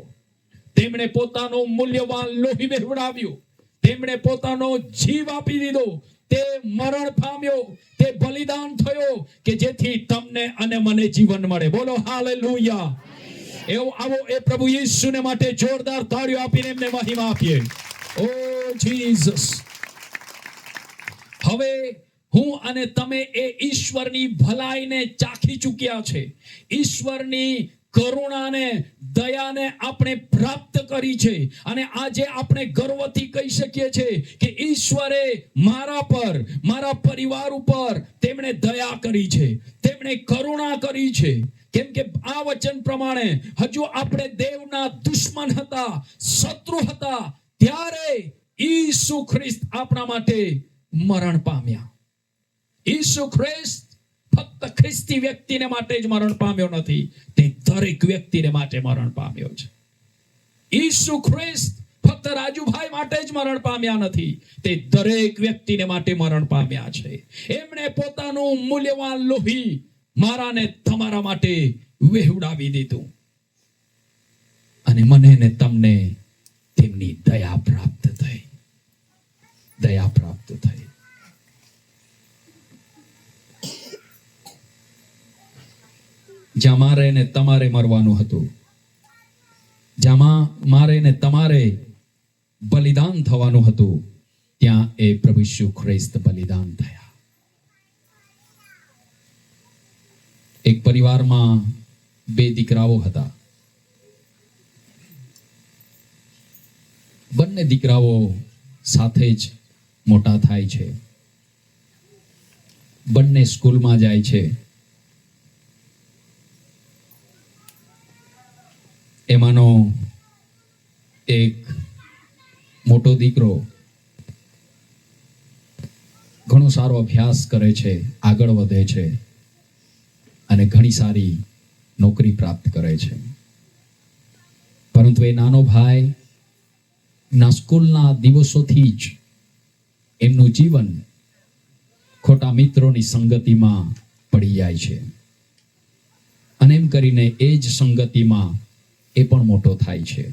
S1: તેમણે પોતાનું મૂલ્યવાન લોહી વહેવડાવ્યું, તેમણે પોતાનો જીવ આપી દીધો, તે મરણ પામ્યો, તે બલિદાન થયો કે જેથી તમને અને મને જીવન મળે. બોલો હાલેલુયા. એવો આવો એ પ્રભુ ઈસુને માટે જોરદાર તાળીઓ આપીને એમને મહિમા આપીએ. ઓ જીસસ. હવે હું અને તમે એ ઈશ્વરની ભલાઈને ચાખી ચૂક્યા છે. ઈશ્વરની કરુણાને, દયાને આપણે પ્રાપ્ત કરી છે અને આજે આપણે ગર્વથી કહી શકીએ છીએ કે ઈશ્વરે મારા પર, મારા પરિવાર ઉપર તેમણે દયા કરી છે, તેમણે કરુણા કરી છે. કેમ કે આ વચન પ્રમાણે હજુ આપણે દેવના દુશ્મન હતા, શત્રુ હતા, ત્યારે ઈસુ ખ્રિસ્ત આપણા માટે મરણ પામ્યા. ઈસુ ખ્રિસ્ત ફક્ત ખ્રિસ્તી વ્યક્તિને માટે જ મરણ પામ્યો નથી, તે દરેક વ્યક્તિને માટે મરણ પામ્યો છે. ઈસુ ખ્રિસ્ત ફક્ત રાજુભાઈ માટે જ મરણ પામ્યા નથી, તે દરેક વ્યક્તિને માટે મરણ પામ્યા છે. એમણે પોતાનું મૂલ્યવાન લોહી મારા ને તમારા માટે વહેવડાવી દીધું અને મને ને તમને તેમની દયા પ્રાપ્ત થઈ. દયા પ્રાપ્ત થઈ. જ્યાં મારે ને તમારે મરવાનું હતું, જ્યાં મારે ને તમારે બલિદાન થવાનું હતું, ત્યાં એ પ્રભુ ઈસુ ખ્રિસ્ત બલિદાન થયા. એક પરિવારમાં 2 દીકરાઓ હતા. બંને દીકરાઓ સાથે જ મોટા થાય છે, બંને સ્કૂલમાં જાય છે. એમાંનો એક મોટો દીકરો ઘણો સારો અભ્યાસ કરે છે, આગળ વધે છે અને ઘણી સારી નોકરી પ્રાપ્ત કરે છે. પરંતુ એ નાનો ભાઈ ના સ્કૂલના દિવસોથી જ એમનું જીવન ખોટા મિત્રોની સંગતિમાં પડી જાય છે અને એમ કરીને એ જ સંગતિમાં એ પણ મોટો થાય છે.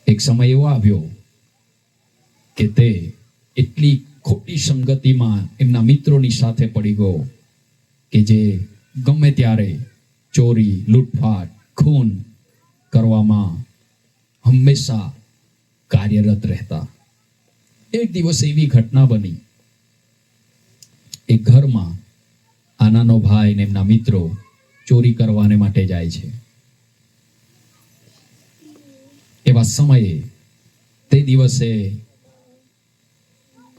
S1: એક સમય એવો આવ્યો કે તે એટલી ખોટી સંગતિમાં એમના મિત્રોની સાથે પડી ગયો કે જે ગમે ત્યારે ચોરી, લૂંટફાટ, ખૂન કરવામાં હંમેશા કાર્યરત રહેતા. એક દિવસ એવી ઘટના બની, એક ઘરમાં આ નાનો ભાઈ ને એમના મિત્રો ચોરી કરવાને માટે જાય છે. એવા સમયે તે દિવસે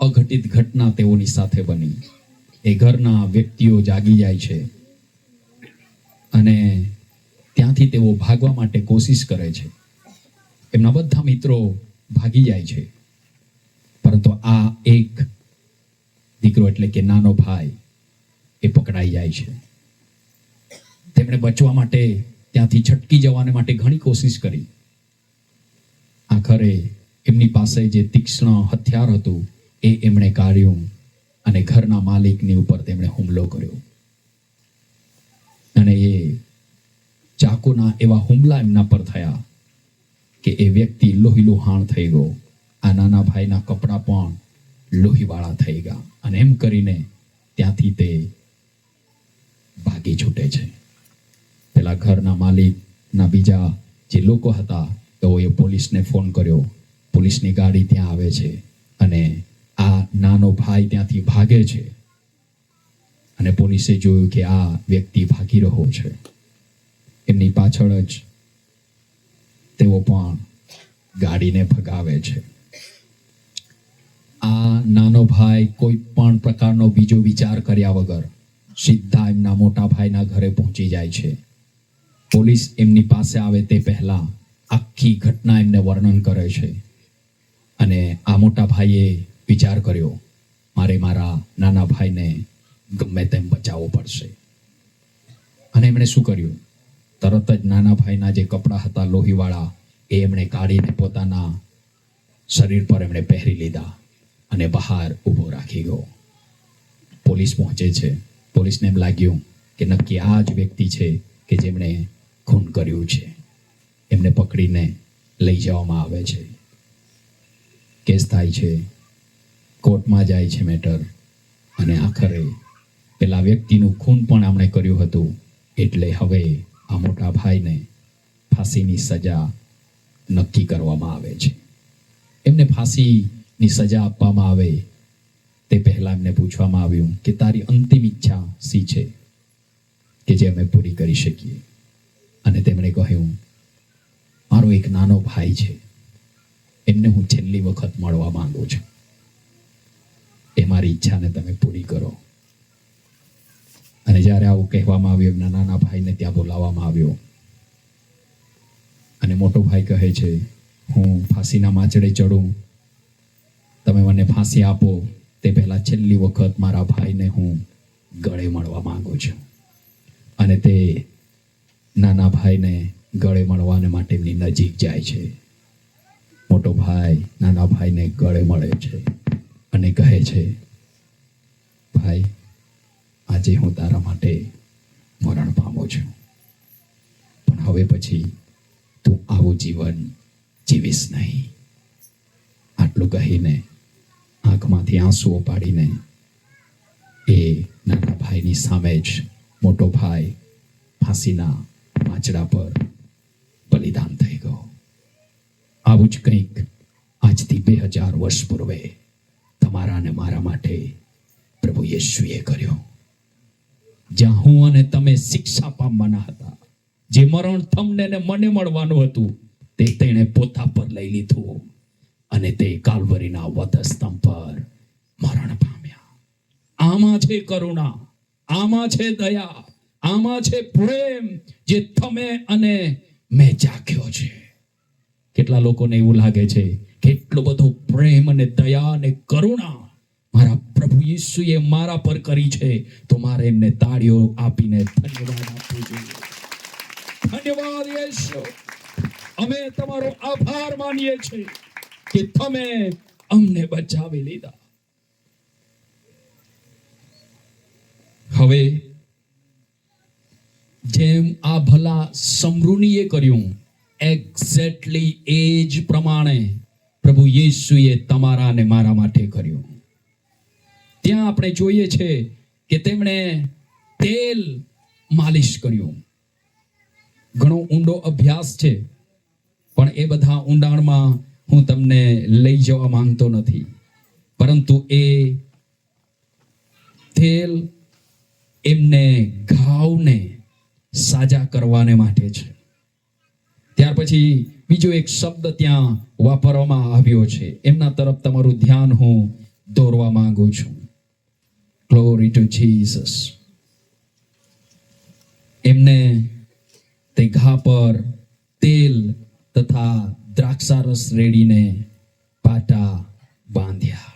S1: અઘટિત ઘટના તેઓની સાથે બની. એ ઘરના વ્યક્તિઓ જાગી જાય છે અને ત્યાંથી તેઓ ભાગવા માટે કોશિશ કરે છે. એમના બધા મિત્રો ભાગી જાય છે, પરંતુ આ એક દીકરો એટલે કે નાનો ભાઈ એ પકડાઈ જાય છે. તેમણે બચવા માટે ત્યાંથી છટકી જવાને માટે ઘણી કોશિશ કરી. આખરે એમની પાસે જે તીક્ષ્ણ હથિયાર હતું એ એમણે કાઢ્યું અને ઘરના માલિકની ઉપર તેમણે હુમલો કર્યો અને એ ચાકુના એવા હુમલા એમના પર થયા કે એ વ્યક્તિ લોહીલુહાણ થઈ ગયો. આ નાના ભાઈના કપડાં પણ લોહીવાળા થઈ ગયા અને એમ કરીને ત્યાંથી તે ભાગી છૂટે છે. પેલા ઘરના માલિકના બીજા જે લોકો હતા તેઓએ પોલીસને ફોન કર્યો. પોલીસની ગાડી ત્યાં આવે છે અને આ નાનો ભાઈ ત્યાંથી ભાગે છે અને પોલીસે જોયું કે આ વ્યક્તિ ભાગી રહ્યો છે. એમની પાછળ જ તેઓ પણ ગાડીને ભગાવે છે. આ નાનો ભાઈ કોઈ પણ પ્રકારનો બીજો વિચાર કર્યા વગર સીધા એમના મોટા ભાઈના ઘરે પહોંચી જાય છે. પોલીસ એમની પાસે આવે તે પહેલા આખી ઘટના એમને વર્ણન કરે છે. અને આ મોટા ભાઈએ વિચાર કર્યો, મારે મારા નાના ભાઈને ગમે તેમ બચાવવો પડશે. અને એમણે શું કર્યું? તરત જ નાના ભાઈના જે કપડાં હતા લોહીવાળા એ એમણે કાઢીને પોતાના શરીર પર એમણે પહેરી લીધા અને બહાર ઊભો રાખી ગયો. પોલીસ પહોંચે છે. પોલીસને એમ લાગ્યું કે નક્કી આ જ વ્યક્તિ છે કે જેમણે ખૂન કર્યું છે. એમને પકડીને લઈ જવામાં આવે છે. કેસ થાય છે, કોર્ટમાં જાય છે મેટર, અને આખરે પેલા વ્યક્તિનું ખૂન પણ આમણે કર્યું હતું. એટલે હવે આ મોટા ભાઈને ફાંસીની સજા નક્કી કરવામાં આવે છે. એમને ફાંસીની સજા આપવામાં આવે તે પહેલા એમને પૂછવામાં આવ્યું કે તારી અંતિમ ઈચ્છા શી છે કે જે અમે પૂરી કરી શકીએ. અને તેમણે કહ્યું, મારો એક નાનો ભાઈ છે, એમને હું છેલ્લી વખત મળવા માંગુ છું. એ મારી ઈચ્છાને તમે પૂરી કરો. અને જ્યારે આવું કહેવામાં આવ્યું, એમના નાના ભાઈને ત્યાં બોલાવવામાં આવ્યો. અને મોટો ભાઈ કહે છે, હું ફાંસીના માંચડે ચડું, તમે મને ફાંસી આપો તે પહેલા છેલ્લી વખત મારા ભાઈને હું ગળે મળવા માંગુ છું. અને તે નાના ભાઈને ગળે મળવાને માટે એમની નજીક જાય છે. મોટો ભાઈ નાના ભાઈને ગળે મળે છે અને કહે છે, ભાઈ, આજે હું તારા માટે મરણ પામું છું, પણ હવે પછી તું આવું જીવન જીવીશ નહીં. આટલું કહીને આંખમાંથી આંસુઓ પાડીને એ નાના ભાઈની સામે જ મોટો ભાઈ ફાંસીના માંચડા પર બલિદાન થઈ ગયો. આવું જ કંઈક આજથી 2000 વર્ષ પૂર્વે તમારા અને મારા માટે પ્રભુ યેશુએ કર્યો. જ્યાં હું અને તમે શિક્ષા પામવાના હતા, જે મરણ તમને ને મને મળવાનું હતું, તે તેણે પોતા પર લઈ લીધું અને તે કાલ્વરીના વધસ્તંભ પર મરણ પામ્યા. આમાં છે કરુણા, આમાં છે દયા, આમાં છે પ્રેમ જે તમે અને મેં જાગ્યો છે. કેટલા લોકોને એવું લાગે છે કે એટલો બધો પ્રેમ અને દયા અને કરુણા મારા પ્રભુ યેશુએ મારા પર કરી છે, તો મારે એમને તાળીઓ આપીને ધન્યવાદ આપવો જોઈએ. ધન્યવાદ યેશુ, અમે તમારો આભાર માનીએ છીએ કે તમે અમને બચાવી લીધા. હવે જેમ આ ભલા સમરૂનીએ કર્યું, એક્ઝેક્ટલી એ જ પ્રમાણે પ્રભુ યેશુએ તમારા અને મારા માટે કર્યું. ત્યાં આપણે જોઈએ છે કે તેમણે તેલ માલિશ કર્યું. ઘણો ઊંડો અભ્યાસ છે, પણ એ બધા ઊંડાણમાં હું તમને લઈ જવા માંગતો નથી. પરંતુ એ તેલ એમને ઘાવને સાજા કરવાને માટે છે. ત્યાર પછી બીજો એક શબ્દ ત્યાં વાપરવામાં આવ્યો છે, એમના તરફ તમારું ધ્યાન હું દોરવા માંગુ છું. Glory to Jesus. એમને તે ઘા પર તેલ તથા દ્રાક્ષારસ રેડીને પાટા બાંધ્યા.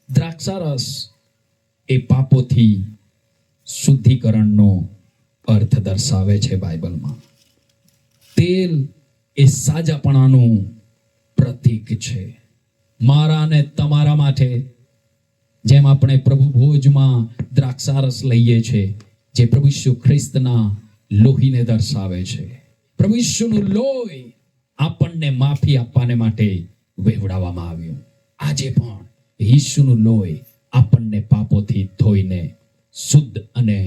S1: દ્રાક્ષારસ એ પાપોથી શુદ્ધિકરણનો અર્થ દર્શાવે છે બાઇબલમાં. તેલ એ સાજાપણાનું પ્રતીક છે. મારા અને તમારા માટે જેમ આપણે પ્રભુ ભોજમાં દ્રાક્ષારસ લઈએ છીએ, જે પ્રભુ ઈસુ ખ્રિસ્તના લોહીને દર્શાવે છે. પ્રભુ ઈસુનું લોહી આપણને માફી આપવાને માટે વહેવડાવવામાં આવ્યું. આજે પણ ઈસુનું લોહી આપણને પાપોથી ધોઈને શુદ્ધ અને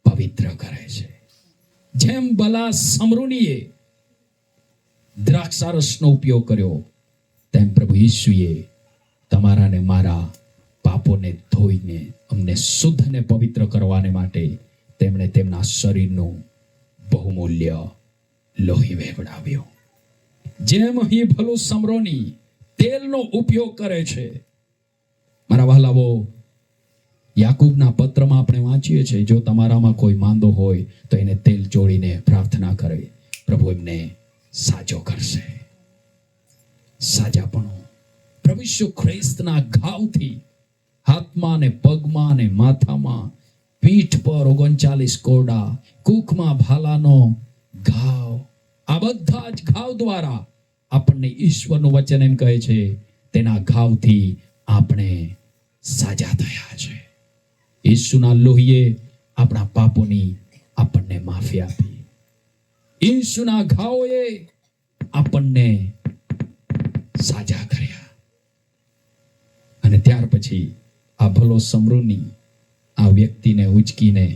S1: પવિત્ર કરે છે. જેમ ભલા સમરૂનીએ દ્રાક્ષારસનો ઉપયોગ કર્યો, તેમ પ્રભુ ઈસુએ તમારા ને મારા પાપોને ધોઈને અમને શુદ્ધ અને પવિત્ર કરવાને માટે તેમણે તેમના શરીરનું બહુમૂલ્ય લોહી વહેવડાવ્યો. જેમ અહીં ભલું સમરોની તેલનો ઉપયોગ કરે છે, મારા વહાલાઓ, યાકૂબના પત્રમાં આપણે વાંચીએ છીએ, જો તમારામાં કોઈ માંદો હોય તો એને તેલ ચોળીને પ્રાર્થના કરે, પ્રભુ એમને સાજો કરશે. સાજાપણું પ્રભુ ઈસુ ખ્રિસ્તના ઘાવથી હાથમાં ને પગમાં ને માથામાં, પીઠ પર 39 કોરડા, કુખમાં ભાલાનો ઘાવ, આ બધા જ ઘાવ દ્વારા આપણને ઈશ્વરનું વચન એમ કહે છે, તેના ઘાવથી આપણે સાજા થયા છે. ઈસુના લોહીએ આપણા પાપોની આપણને માફી આપી. ઈસુના ઘાવોએ આપણને સાજા કર્યા. અને ત્યાર પછી આ ભલો સમૃદ્ધિ આ વ્યક્તિને ઉચકીને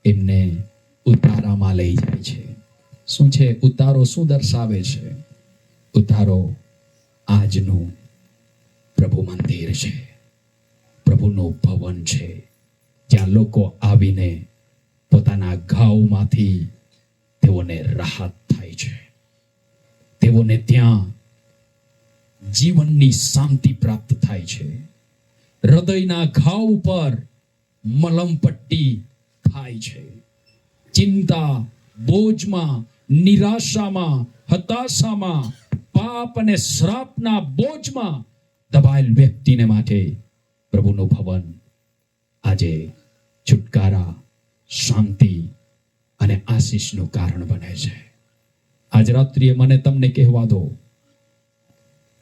S1: એમને ઉતારામાં લઈ જાય છે. શું છે ઉતારો? શું દર્શાવે છે ઉતારો? આજનું પ્રભુ મંદિર છે, પ્રભુનું ભવન છે, જ્યાં લોકો આવીને પોતાના ઘાવમાંથી તેઓને રાહત થાય છે. તેઓને ત્યાં જીવનની શાંતિ પ્રાપ્ત થાય છે. હૃદયના ઘાવ ઉપર મલમપટ્ટી થાય છે. ચિંતા, બોજમાં, નિરાશામાં, હતાશામાં, પાપ અને શ્રાપના બોજમાં દબાયેલ વ્યક્તિને માટે પ્રભુનું ભવન આજે છુટકારા, શાંતિ અને આશીષનું કારણ બને છે. આજ રાત્રિએ મને તમને કહેવા દો,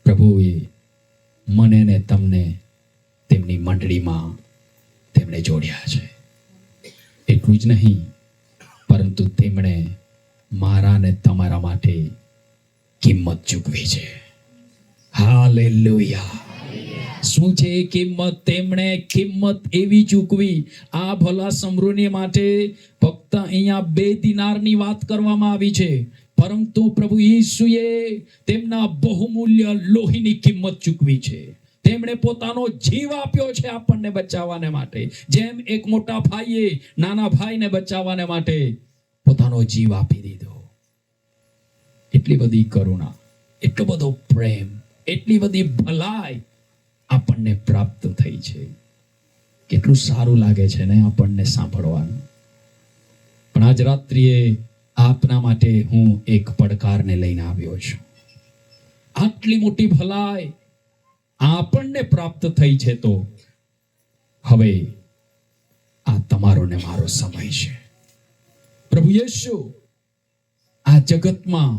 S1: પ્રભુએ મને ને તમને તેમની મંડળીમાં તેમણે જોડ્યા છે. એટલું જ નહીં, પરંતુ તેમણે મારા ને તમારા માટે કિંમત ચૂકવી છે. હાલેલુયા. શું છે એ કિંમત? તેમણે કિંમત એવી ચૂકવી. આ ભલા સમૃદ્ધિ માટે ફક્ત અહીંયા 2 દિનારની વાત કરવામાં આવી છે, પરંતુ પ્રભુ ઈસુએ તેમના બહુમૂલ્ય લોહીની કિંમત ચૂકવી છે. તેમણે પોતાનો જીવ આપ્યો છે આપણને બચાવવાને માટે. જેમ એક મોટા ભાઈએ નાના ભાઈને બચાવવાને માટે પોતાનો જીવ આપી દીધો. એટલી બધી કરુણા, એટલો બધો પ્રેમ, એટલી બધી ભલાઈ આપણને પ્રાપ્ત થઈ છે. કેટલું સારું લાગે છે ને આપણને સાંભળવાનું. પણ આજ રાત્રિએ આપના માટે હું એક પડકારને લઈને આવ્યો છું. આટલી મોટી ભલાઈ આપણને પ્રાપ્ત થઈ છે, તો હવે આ તમારો ને મારો સમય છે. પ્રભુ યેશુ આ જગતમાં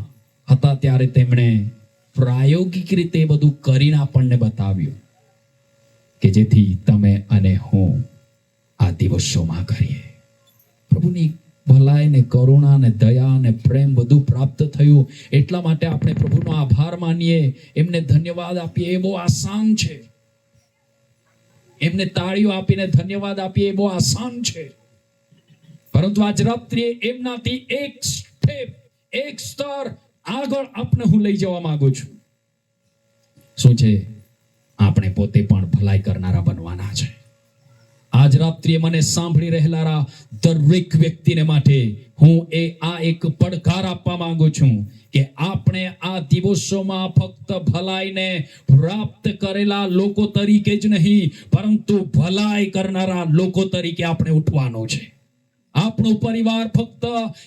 S1: હતા ત્યારે તેમણે પ્રાયોગિક રીતે બધું કરીને આપણને બતાવ્યું કે જેથી તમે અને હું આ દિવસોમાં કરીએ. પ્રભુની ભલાઈ ને કરુણા ને દયા ને પ્રેમ બધું પ્રાપ્ત થયું. એટલા માટે આપણે પ્રભુનો આભાર માનીએ, એમને ધન્યવાદ આપીએ. એ બહુ આસાન છે. એમને તાળીઓ આપીને ધન્યવાદ આપીએ એ બહુ આસાન છે. પરંતુ આજ રાત્રિએ એમનાથી એક સ્ટેપ, એક સ્તર આગળ આપણે હું લઈ જવા માંગુ છું. શું છે? આપણે પોતે પણ ભલાઈ કરનારા બનવાના છે. આજ રાત્રિએ મને સાંભળી રહેલા દરેક વ્યક્તિને માટે હું આ એક પડકાર આપવા માંગુ છું કે આપણે આ દિવસોમાં ફક્ત ભલાઈને પ્રાપ્ત કરેલા લોકો તરીકે જ નહીં, પરંતુ ભલાઈ કરનારા લોકો તરીકે આપણે ઉઠવાનું છે. આપણો પરિવાર ફક્ત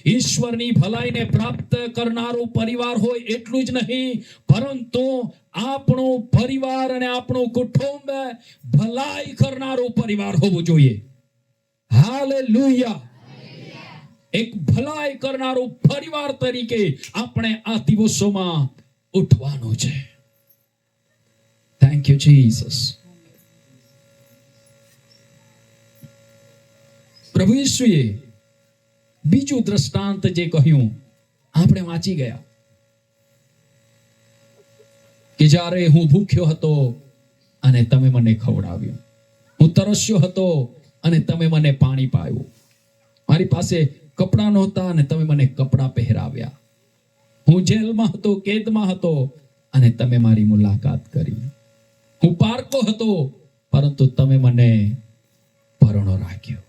S1: ઈશ્વરની ભલાઈને પ્રાપ્ત કરનારું પરિવાર હોય એટલું જ નહીં, પરંતુ આપણો પરિવાર અને આપણું કુટુંબ ભલાઈ કરનારું પરિવાર હોવું જોઈએ. હાલેલુયા. એક ભલાઈ કરનારું પરિવાર તરીકે આપણે આ દિવસોમાં ઉઠવાનું છે. Thank you Jesus. પ્રભુ ઈસુએ બીજું દ્રષ્ટાંત જે કહ્યું આપણે વાંચી ગયા કે જ્યારે હું ભૂખ્યો હતો અને તમે મને ખવડાવ્યું, હું તરસ્યો હતો અને તમે મને પાણી પાયું, મારી પાસે કપડાં નહોતા અને તમે મને કપડાં પહેરાવ્યા, હું જેલમાં હતો, કેદમાં હતો અને તમે મારી મુલાકાત કરી, હું પારકો હતો પરંતુ તમે મને પરણો રાખ્યો.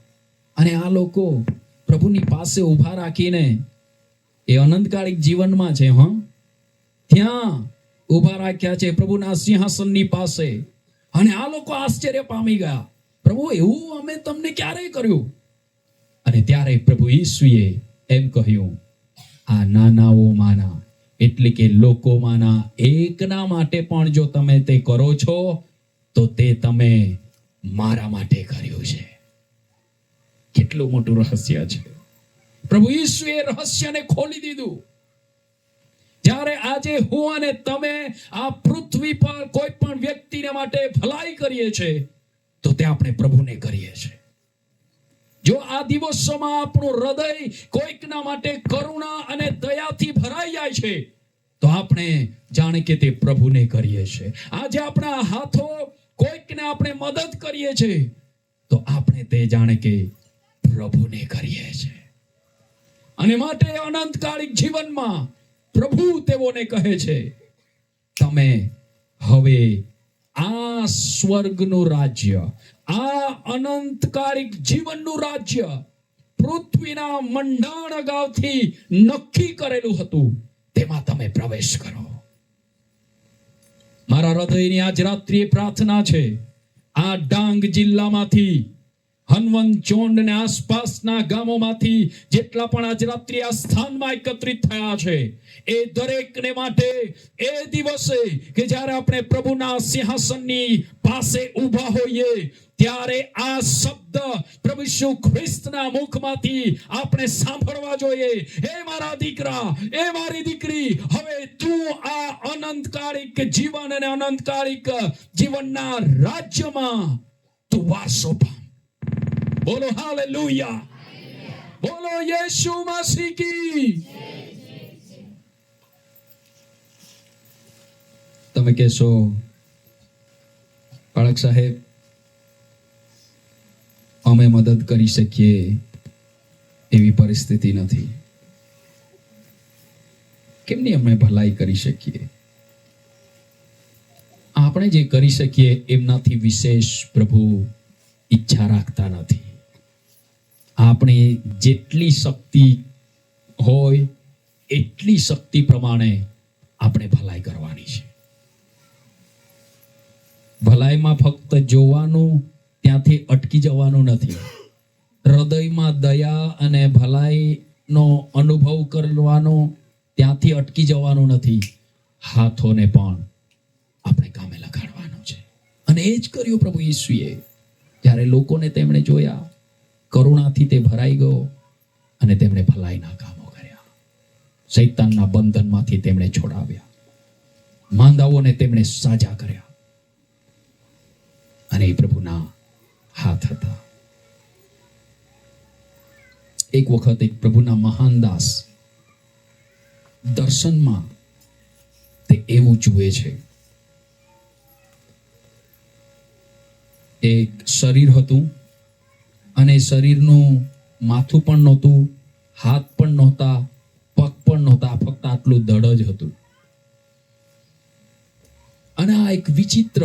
S1: અને આ લોકો પ્રભુની પાસે ઊભા રાખીને એ અનંતકાલિક જીવનમાં છે, ત્યાં ઊભા રાખ્યા છે પ્રભુના સિંહાસનની પાસે. અને આ લોકો આશ્ચર્ય પામી ગયા. પ્રભુ એવું અમે તમને ક્યારે કર્યું? અને ત્યારે પ્રભુ ઈસુએ એમ કહ્યું, આ નાનાઓમાંના એટલે કે લોકોમાંના એકના માટે પણ જો તમે તે કરો છો તો તે તમે મારા માટે કર્યું છે. કેટલું મોટું રહસ્ય છે. પ્રભુ ઈસુએ રહસ્યને ખોલી દીધું. જ્યારે આજે હું અને તમે આ પૃથ્વી પર કોઈ પણ વ્યક્તિને માટે ભલાઈ કરીએ છીએ તો તે આપણે પ્રભુને કરીએ છીએ. જો આ દિવસોમાં આપણું હૃદય કોઈકના માટે કરુણા અને દયાથી ભરાઈ જાય છે તો આપણે જાણે કે તે પ્રભુને કરીએ છીએ. આજે આપણા હાથો કોઈકને આપણે મદદ કરીએ છીએ તો આપણે તે જાણે કે પ્રભુને કરીએ છીએ. અને માટે અનંતકાલિક જીવનમાં પ્રભુ તેઓને કહે છે, તમે હવે આ સ્વર્ગનું રાજ્ય, આ અનંતકાલિક જીવનનું રાજ્ય પૃથ્વીના મંડાણ અગાઉથી નક્કી કરેલું હતું તેમાં તમે પ્રવેશ કરો. મારા હૃદયની આજ રાત્રિએ પ્રાર્થના છે, આ ડાંગ જિલ્લામાંથી હનવંત ચોંડ ને આસપાસના ગામોમાંથી જેટલા પણ આજ રાત્રિ આ સ્થાનમાં એકત્રિત થયા છે એ દરેકને માટે એ દિવસે કે જ્યારે આપણે પ્રભુના સિંહાસનની પાસે ઊભા હોઈએ ત્યારે આ શબ્દ પ્રભુ ઈસુ ખ્રિસ્તના મુખમાંથી આપણે સાંભળવા જોઈએ, એ મારા દીકરા, એ મારી દીકરી, હવે તું આ અનંતકાલિક જીવન અને અનંતકાલિક જીવનના રાજ્યમાં તું વારસો પામ. બોલો હાલેલુયા, બોલો યેશુ મસીહ કી. તમે કહેશો, બાળક સાહેબ, અમે મદદ કરી શકીએ એવી પરિસ્થિતિ નથી. કેમની અમે ભલાઈ કરી શકીએ? આપણે જે કરી શકીએ એમનાથી વિશેષ પ્રભુ ઈચ્છા રાખતા નથી. આપણે જેટલી શક્તિ હોય એટલી શક્તિ પ્રમાણે આપણે ભલાઈ કરવાની છે. ભલાઈમાં ફક્ત જોવાનું, ત્યાંથી અટકી જવાનું નથી. હૃદયમાં દયા અને ભલાઈનો અનુભવ કરવાનો, ત્યાંથી અટકી જવાનું નથી. હાથોને પણ આપણે કામે લગાડવાનું છે. અને એ જ કર્યું પ્રભુ ઈસુએ. જ્યારે લોકોને તેમણે જોયા, કરુણાથી તે ભરાઈ ગયો અને તેમણે ભલાઈના કામો કર્યા. શૈતાનના બંધનમાંથી તેમણે છોડાવ્યા, માંદાઓને તેમણે સાજા કર્યા. અને એ પ્રભુના હાથ હતા. એક વખત એક પ્રભુના મહાન દાસ દર્શનમાં તે એવું જુએ છે, એક શરીર હતું અને શરીરનું માથું પણ નહોતું, હાથ પણ નહોતા, પગ પણ નહોતા, ફક્ત આટલું દડ જ હતું. અને આ એક વિચિત્ર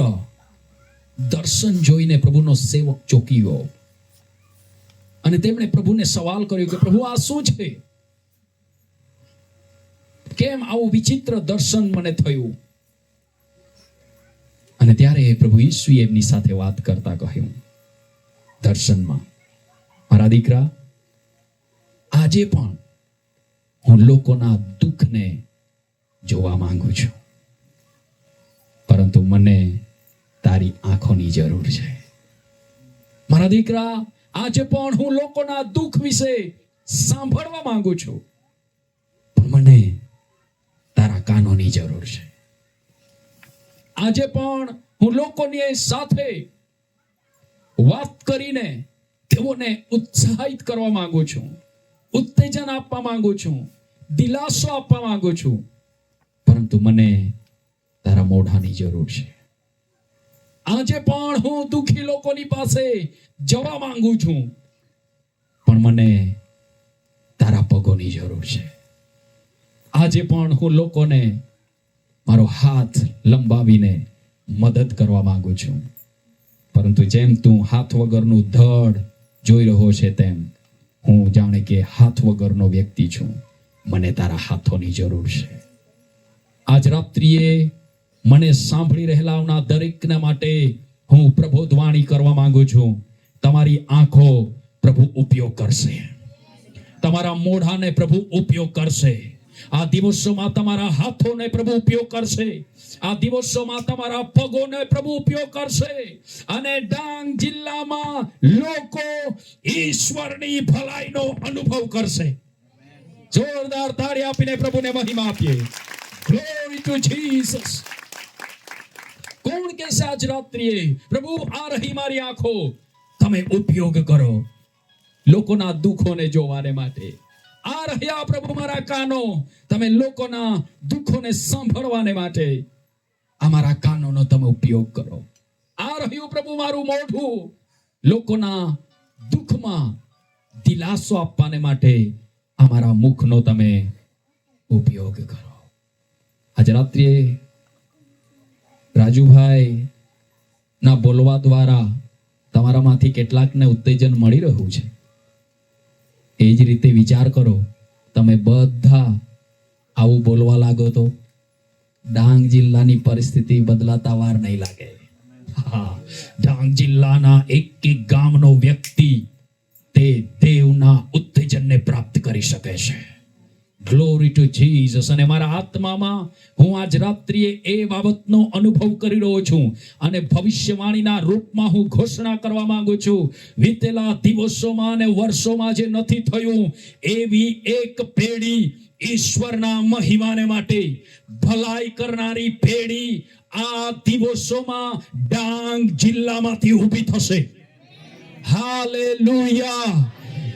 S1: દર્શન જોઈને પ્રભુનો સેવક ચોંકી ગયો અને તેમણે પ્રભુને સવાલ કર્યો કે પ્રભુ, આ શું છે? કેમ આવું વિચિત્ર દર્શન મને થયું? અને ત્યારે પ્રભુ ઈસુએ એમની સાથે વાત કરતા કહ્યું દર્શનમાં, મારા દીકરા, આજે પણ હું લોકોના દુઃખને જોવા માંગુ છું, પરંતુ મને તારી આંખોની જરૂર છે. મારા દીકરા, આજે પણ હું લોકોના દુઃખ વિશે સાંભળવા માંગુ છું, પણ મને તારા કાનોની જરૂર છે. આજે પણ હું લોકોની સાથે વાત કરીને તેઓને ઉત્સાહિત કરવા માંગુ છું, ઉત્તેજન આપવા માંગુ છું, દિલાસો આપવા માંગુ છું, પરંતુ મને તારા મોઢાની જરૂર છે. આજે પણ હું દુઃખી લોકોની પાસે જવા માંગુ છું, પણ મને તારા પગોની જરૂર છે. આજે પણ હું લોકોને મારો હાથ લંબાવીને મદદ કરવા માંગુ છું, પરંતુ જેમ તું હાથ વગરનું ધડ જોઈ રહ્યો છે તેમ હું જાણે કે હાથ વગરનો વ્યક્તિ છું. મને તારા હાથોની જરૂર છે. આજ રાત્રિએ મને સાંભળી રહેલાઓના દરેકના માટે હું પ્રબોધવાણી કરવા માંગુ છું તમારી આંખો પ્રભુ ઉપયોગ કરશે, તમારા મોઢાને પ્રભુ ઉપયોગ કરશે. આ દિવસોમાં તમારા હાથોને પ્રભુ ઉપયોગ કરશે. આ દિવસોમાં તમારા પગોને પ્રભુ ઉપયોગ કરશે. અને ડાંગ જિલ્લામાં લોકો ઈશ્વરની ભલાઈનો અનુભવ કરશે. જોરદાર તાળી આપીને પ્રભુને મહિમા આપીએ. Glory to Jesus. કોણ કહેશે આજ રાત્રિએ, પ્રભુ આ રહી મારી આંખો, તમે ઉપયોગ કરો લોકોના દુઃખોને જોવાને માટે. આ રહ્યા પ્રભુ મારા કાનો, તમે લોકોના દુઃખોને સાંભળવાને માટે અમારા કાનોનો તમે ઉપયોગ કરો. આ રહ્યું પ્રભુ મારું મોઢું, લોકોના દુઃખમાં દિલાસો આપવાને માટે અમારા મુખનો તમે ઉપયોગ કરો. આજ રાત્રિએ રાજુભાઈ ના બોલવા દ્વારા તમારામાંથી કેટલાકને ઉત્તેજન મળી રહ્યું છે. એ જ રીતે વિચાર કરો, તમે બધા આવું બોલવા લાગો તો ડાંગ જિલ્લાની પરિસ્થિતિ બદલાતા વાર નહીં લાગે. હા, ડાંગ જિલ્લાના એક ગામનો વ્યક્તિ તે દેવના ઉત્તેજનને પ્રાપ્ત કરી શકે છે. Glory to Jesus. અને મારા આત્મામાં હું આજ રાત્રિએ એ બાબતનો અનુભવ કરી રહ્યો છું અને ભવિષ્યવાણીના રૂપમાં હું ઘોષણા કરવા માંગુ છું. વીતેલા દિવસોમાં અને વર્ષોમાં જે નથી થયું એવી એક પેઢી ઈશ્વરના મહિમાને માટે ભલાઈ કરનારી પેઢી આ દિવસોમાં ડાંગ જિલ્લામાંથી ઊભી થશે. હાલેલુયા.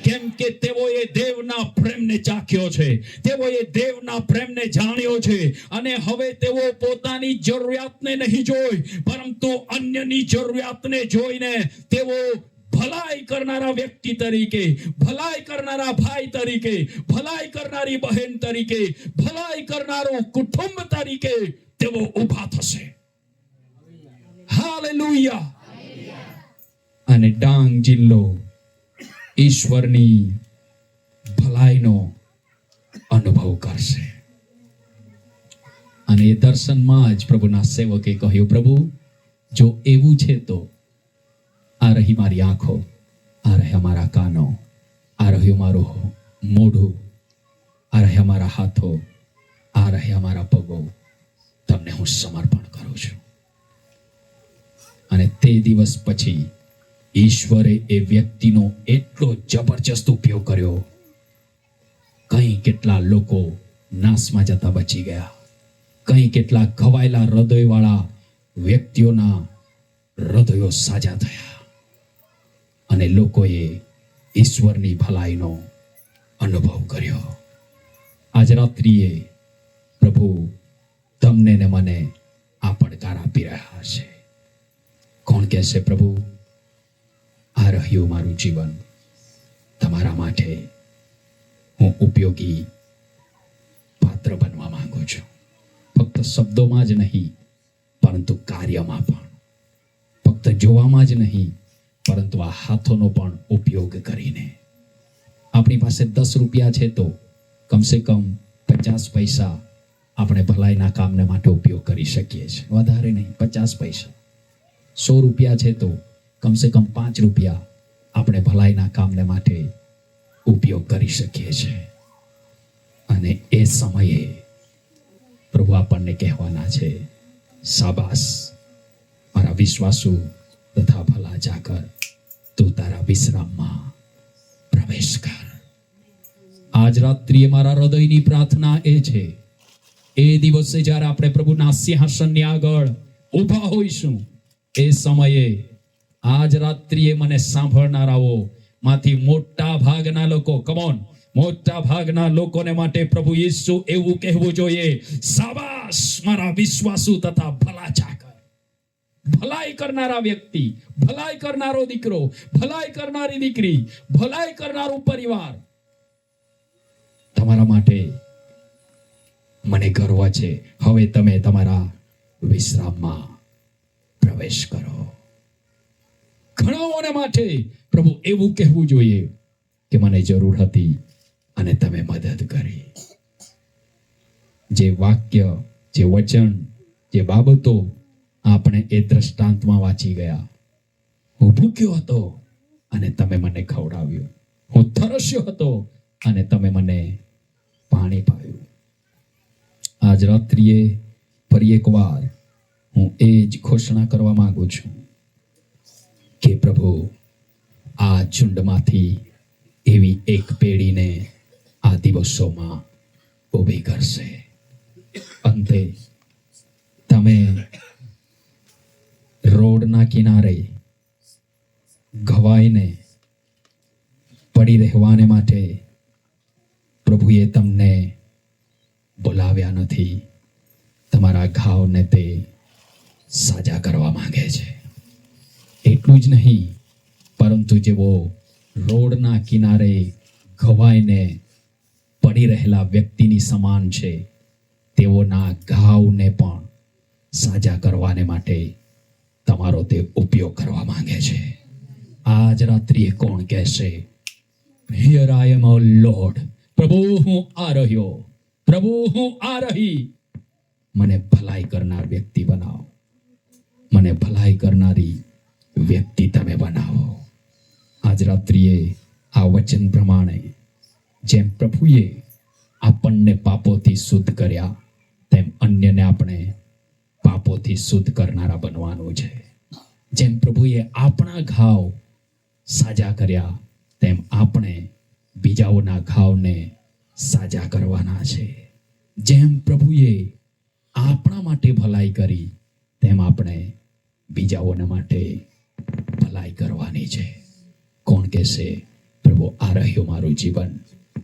S1: કેમ કે તેઓએ દેવના પ્રેમને ચાખ્યો છે, તેઓએ દેવના પ્રેમને જાણ્યો છે. અને હવે તેઓ પોતાની જરૂરિયાતને નહીં જોઈ, પરંતુ અન્યની જરૂરિયાતને જોઈને તેઓ ભલાઈ કરનારા વ્યક્તિ તરીકે, ભલાઈ કરનારા ભાઈ તરીકે, ભલાઈ કરનારી બહેન તરીકે, ભલાઈ કરનારું કુટુંબ તરીકે તેઓ ઊભા થશે. હાલેલુયા. અને ડાંગ જિલ્લો ઈશ્વરની ભલાઈનો અનુભવ કરશે. અને એ દર્શનમાં જ પ્રભુના સેવકે કહ્યું, પ્રભુ જો એવું છે તો આ રહી મારી આંખો, આ રહ્યા મારા કાનો, આ રહ્યું મારું મોઢું, આ રહ્યા મારા હાથો, આ રહ્યા મારા પગો, તમને હું સમર્પણ કરું છું. અને તે દિવસ પછી ઈશ્વરે એ વ્યક્તિનો એટલો જબરજસ્ત ઉપયોગ કર્યો, કઈ કેટલા લોકો નાશમાં જતા બચી ગયા, કઈ કેટલા ઘવાયેલા હૃદયવાળા વ્યક્તિઓના હૃદયો સાજા થયા અને લોકોએ ઈશ્વરની ભલાઈનો અનુભવ કર્યો. આજ રાત્રિએ પ્રભુ તમને ને મને આ પડકાર આપી રહ્યા છે. કોણ કહેશે, પ્રભુ આ રહ્યું મારું જીવન, તમારા માટે હું ઉપયોગી પાત્ર બનવા માંગુ છું. ફક્ત શબ્દોમાં જ નહીં પરંતુ કાર્યમાં પણ, ફક્ત જોવામાં જ નહીં પરંતુ આ હાથોનો પણ ઉપયોગ કરીને. આપણી પાસે 10 રૂપિયા છે તો કમસે કમ 50 પૈસા આપણે ભલાઈના કામને માટે ઉપયોગ કરી શકીએ છીએ. વધારે નહીં, 50 પૈસા. 100 રૂપિયા છે તો કમસે કમ 5 રૂપિયા આપણે ભલાઈના કામને માટે ઉપયોગ કરી શકીએ છીએ. અને એ સમયે પ્રભુ આપણને કહેવાના છે, શાબાશ મારા વિશ્વાસુ તથા ભલા જાકર, તું તારા વિશ્રામમાં પ્રવેશ કર. આજ રાત્રિએ મારા હૃદયની પ્રાર્થના એ છે, એ દિવસે જ્યારે આપણે પ્રભુના સિંહાસનની આગળ ઊભા હોઈશું, એ સમયે આજ રાત્રિએ મને સાંભળનારાઓ માંથી મોટા ભાગના લોકો, કમોન, મોટા ભાગના લોકોને માટે પ્રભુ ઈસુ એવું કહેવું જોઈએ, શાબાશ મારા વિશ્વાસુ તથા ભલા જાકર. ભલાઈ કરનારા વ્યક્તિ, ભલાઈ કરનારો દીકરો, ભલાઈ કરનારી દીકરી, ભલાઈ કરનારું પરિવાર, તમારા માટે મને ગર્વ છે. હવે તમે તમારા વિશ્રામમાં પ્રવેશ કરો. ઘણાઓને માટે પ્રભુ એવું કહેવું જોઈએ કે મને જરૂર હતી અને તમે મદદ કરી. જે વાક્ય, જે વચન, જે બાબતો આપણે એ દ્રષ્ટાંતમાં વાંચી ગયા. હું ભૂખ્યો હતો અને તમે મને ખવડાવ્યું. હું તરસ્યો હતો અને તમે મને પાણી પાયું. આજ રાત્રિએ ફરી એકવાર હું એ જ ઘોષણા કરવા માંગુ છું કે પ્રભુ આ ઝુંડમાંથી એવી એક પેઢીને આ દિવસોમાં ઊભી કરશે. અંતે તમે રોડના કિનારે ઘવાઈને પડી રહેવાને માટે પ્રભુએ તમને બોલાવ્યા નથી. તમારા ઘાવને તે સાજા કરવા માંગે છે. એટલું જ નહીં, પરંતુ જેવો રોડના કિનારે ઘવાઈને પડી રહેલા વ્યક્તિની સમાન છે, તેઓના ઘાવને પણ સાજા કરવાને માટે તમારો તે ઉપયોગ કરવા માંગે છે. આજ રાત્રિએ કોણ કહેશે, here I M, O lord, પ્રભુ હું આ રહ્યો, પ્રભુ હું આ રહી, મને ભલાઈ કરનાર વ્યક્તિ બનાવો, મને ભલાઈ કરનારી વ્યક્તિ તમે બનાવો. આજ રાત્રિએ આ વચન પ્રમાણે જેમ પ્રભુએ આપણને પાપોથી શુદ્ધ કર્યા, તેમ અન્યને આપણે પાપોથી શુદ્ધ કરનારા બનવાનું છે. જેમ પ્રભુએ આપણા ઘાવ સાજા કર્યા, તેમ આપણે બીજાઓના ઘાવને સાજા કરવાના છે. જેમ પ્રભુએ આપણા માટે ભલાઈ કરી, તેમ આપણે બીજાઓના માટે ભલાઈ કરવાની છે. કોણ કહેશે, પ્રભુ આ રહ્યું મારું જીવન,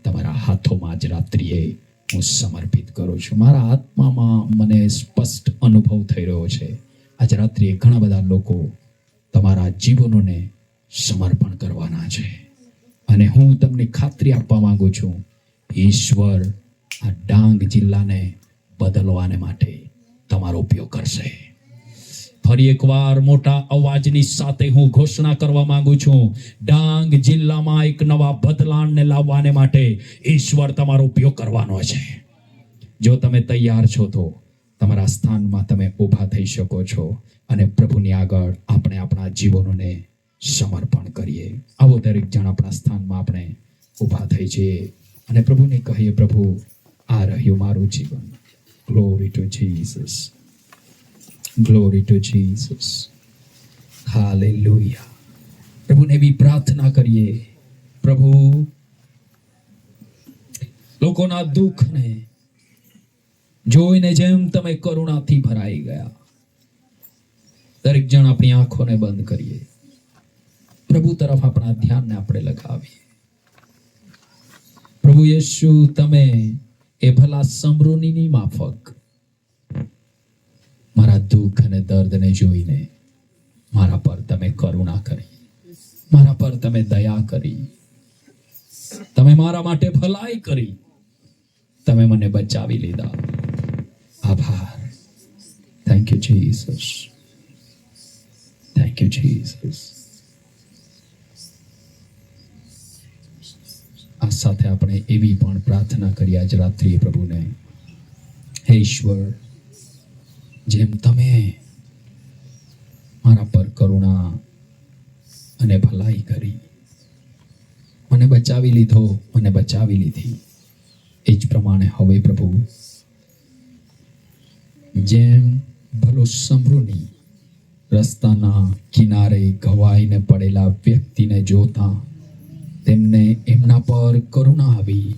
S1: તમારા હાથોમાં જ રાત્રિએ હું સમર્પિત કરું છું. મારા આત્મામાં મને સ્પષ્ટ અનુભવ થઈ રહ્યો છે, આજ રાત્રિએ ઘણા બધા લોકો તમારા જીવનોને સમર્પણ કરવાના છે. અને હું તમને ખાતરી આપવા માંગુ છું, ઈશ્વર આ ડાંગ જિલ્લાને બદલવાને માટે તમારો ઉપયોગ કરશે. ફરી એકવાર મોટા અવાજની સાથે હું ઘોષણા કરવા માંગુ છું, ડાંગ જિલ્લામાં એક નવા બદલાણને લાવવાને માટે ઈશ્વર તમારો ઉપયોગ કરવાનો છે. જો તમે તૈયાર છો તો તમારા સ્થાનમાં તમે ઊભા થઈ શકો છો અને પ્રભુની આગળ આપણે આપણા જીવનોને સમર્પણ કરીએ. આવો દરેક જણ આપણા સ્થાનમાં આપણે ઊભા થઈ જઈએ અને પ્રભુને કહીએ, પ્રભુ આ રહ્યું મારું જીવન. Glory to Jesus, glory to Jesus, hallelujah. પ્રભુને એવી પ્રાર્થના કરીએ, પ્રભુ લોકોના દુઃખને જોઈને જેમ તમે કરુણાથી ભરાઈ ગયા, દરેક જણ આપણી આંખોને બંધ કરીએ, પ્રભુ તરફ આપણા ધ્યાનને આપણે લગાવીએ. પ્રભુ યેશુ, તમે એ ભલા સમૃદ્ધિની માફક મારા દુઃખ અને દર્દને જોઈને મારા પર તમે કરુણા કરી, મારા પર તમે દયા કરી, તમે મારા માટે ભલાઈ કરી, તમે મને બચાવી લીધા. આભાર. Thank you Jesus, thank you Jesus. આ સાથે આપણે એવી પણ પ્રાર્થના કરી આજ રાત્રિએ પ્રભુને, હે ઈશ્વર, જેમ તમે મારા પર કરુણા અને ભલાઈ કરી, મને બચાવી લીધો, મને બચાવી લીધી, એ જ પ્રમાણે હવે પ્રભુ જેમ ભલો સમૃદ્ધિ રસ્તાના કિનારે ઘવાઈને પડેલા વ્યક્તિને જોતા તેમને એમના પર કરુણા આવી,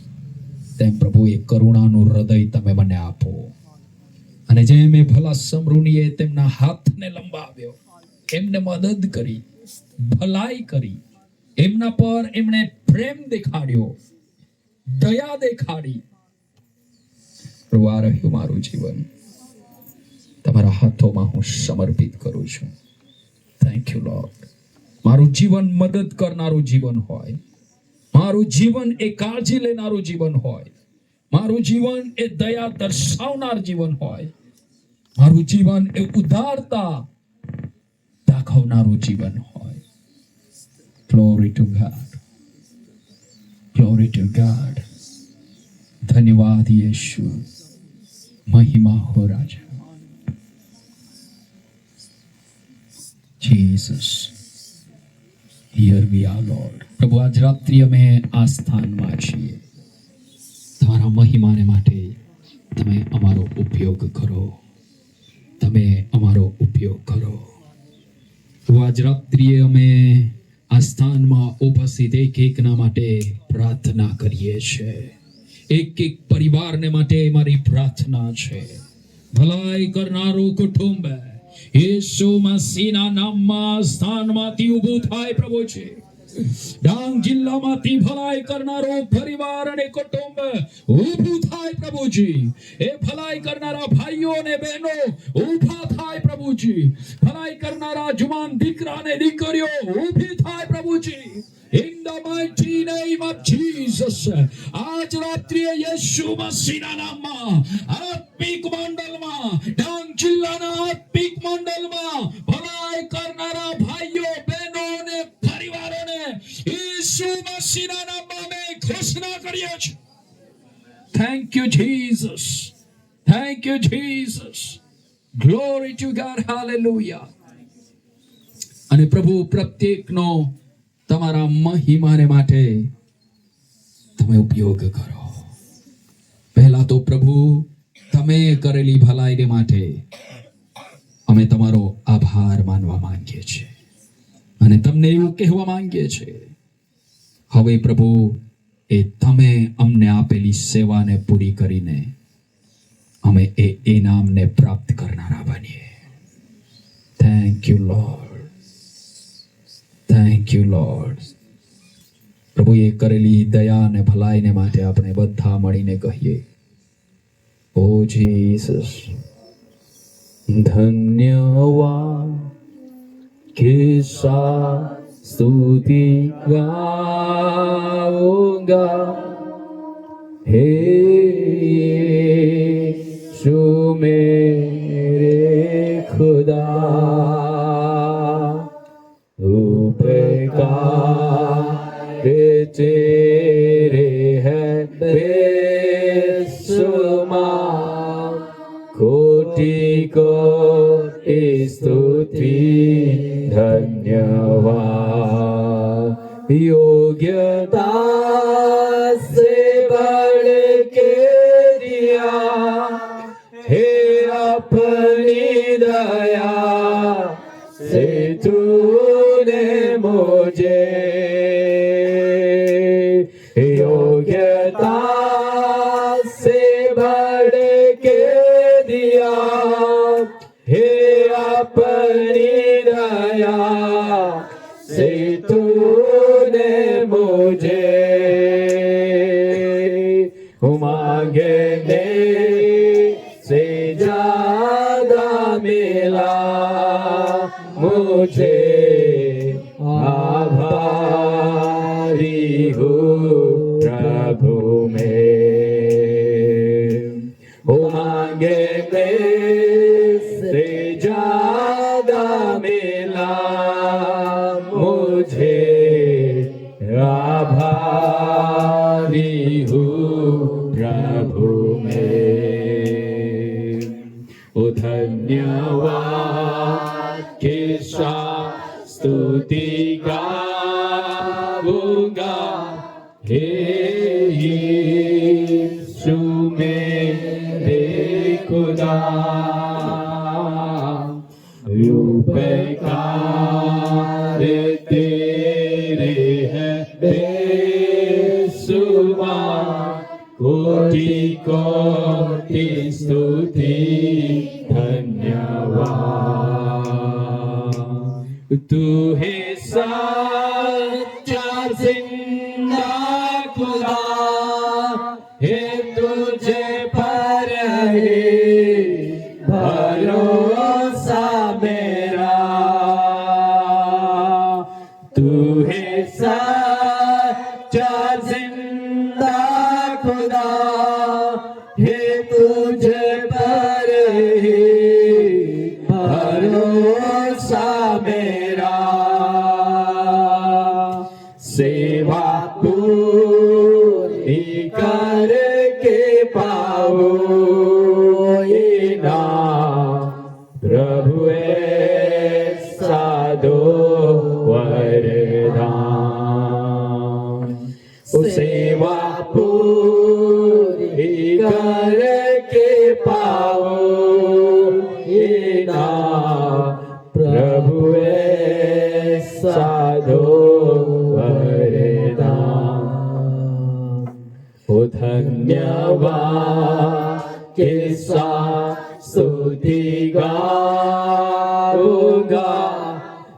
S1: તેમ પ્રભુ એ કરુણાનું હૃદય તમે મને આપો. અને જેમ એ ભલા સમૃદ્ધિએ તેમના હાથને લંબાવ્યો, એમને મદદ કરી, ભલાઈ કરી, એમના પર એમણે પ્રેમ દેખાડ્યો, દયા દેખાડી. પ્રભુ આ રહ્યું મારું જીવન, તમારા હાથોમાં હું સમર્પિત કરું છું. Thank you lord. મારું જીવન મદદ કરનારું જીવન હોય, મારું જીવન એ કાળજી લેનારું જીવન હોય, મારું જીવન એ દયા દર્શાવનાર જીવન હોય, મારું જીવન એ ઉદારતા દાખવનારું જીવન હોય. Glory two God, glory two God. ધન્યવાદ યેશુ, મહિમા હો રાજા. Jesus, here we are lord. પ્રભુ આજ રાત્રિ અમે આ સ્થાનમાં છીએ. તમારા મહિમાને માટે તમે અમારો ઉપયોગ કરો. તમે અમારો ઉપયોગ કરો. પ્રભુ આજ રાત્રિએ અમે આ સ્થાનમાં ઉપસ્થિત એક એકના માટે પ્રાર્થના કરીએ છીએ. એક એક પરિવારને માટે મારી પ્રાર્થના છે. ભલાઈ કરનારો કુટુંબ યેસુ મસીહના નામમાં સ્થાનમાંથી ઊભું થાય પ્રભુજી. ડાંગ જિલ્લામાંથી ભલાઈ કરનારો પરિવાર અને કુટુંબ ઊભું થાય પ્રભુજી. એ ભલાઈ કરનારા ભાઈઓ અને બહેનો ઊભા થાય પ્રભુજી. ભલાઈ કરનારા જુવાન દીકરા અને દીકરીઓ ઊભી થાય પ્રભુજી. In the mighty name of Jesus. આજ રાત્રિએ યેસુ મસીહના નામમાં આત્મિક મંડળમાં ડાંગ જિલ્લાના આત્મિક મંડળમાં ભલાઈ કરનારા ભાઈઓ બહેનો અને પરિવારોને યેસુ મસીહના નામમાં અમે ઘોષણા કરીએ છીએ. Thank you Jesus. Thank you Jesus. Glory to God. Hallelujah. અને પ્રભુ પ્રત્યેકનો તમારા મહિમાને માટે તમે ઉપયોગ કરો. પહેલા તો પ્રભુ તમે કરેલી ભલાઈને માટે અમે તમારો આભાર માનવા માંગીએ છીએ અને તમને એવું કહેવા માંગીએ છીએ, હવે પ્રભુ એ તમે અમને આપેલી સેવાને પૂરી કરીને અમે એ ઇનામને પ્રાપ્ત કરનારા બનીએ. Thank you lord. Thank you lord. પ્રભુએ કરેલી દયા અને ભલાઈને માટે આપણે બધા મળીને કહીએ, ઓ જીસસ ધન્યવાદ કે સાથ स्तुति गाऊंगा हे यीशु मेरे खुदा, उपकार तेरे है बेशुमार, कोटि कोटि स्तुति धन्यवाद। योग्यता से बढ़ के दिया हे अपनी दया से तूने मुझे, योग्यता से बढ़ के दिया हे अपनी दया से तूने मुझे, मांगने से ज्यादा मिला मुझे, आभारी हूँ प्रभु में, मांगने से ज्यादा मिला मुझे, आभारी हूँ प्रभु में। ओ धन्यवाद के साथ स्तुति गाऊंगा हे यीशु मेरे खुदा, उपकार तेरे है बेशुमार, कोटि कोटि स्तुति धन्यवाद। तू है सच्चा जिंदा खुदा, है तुझे पर है भरोसा मेरा, तू है सच्चा जिंदा खुदा, है तुझे पर है भरोसा मेरा, सेवा पूरी करके पाओ प्रभु ऐसा दो वरदान,
S2: પ્રભુએ સાધો વરદાન. ઓ ધન્યવાદ કે સ્તુતિ ગાઉંગા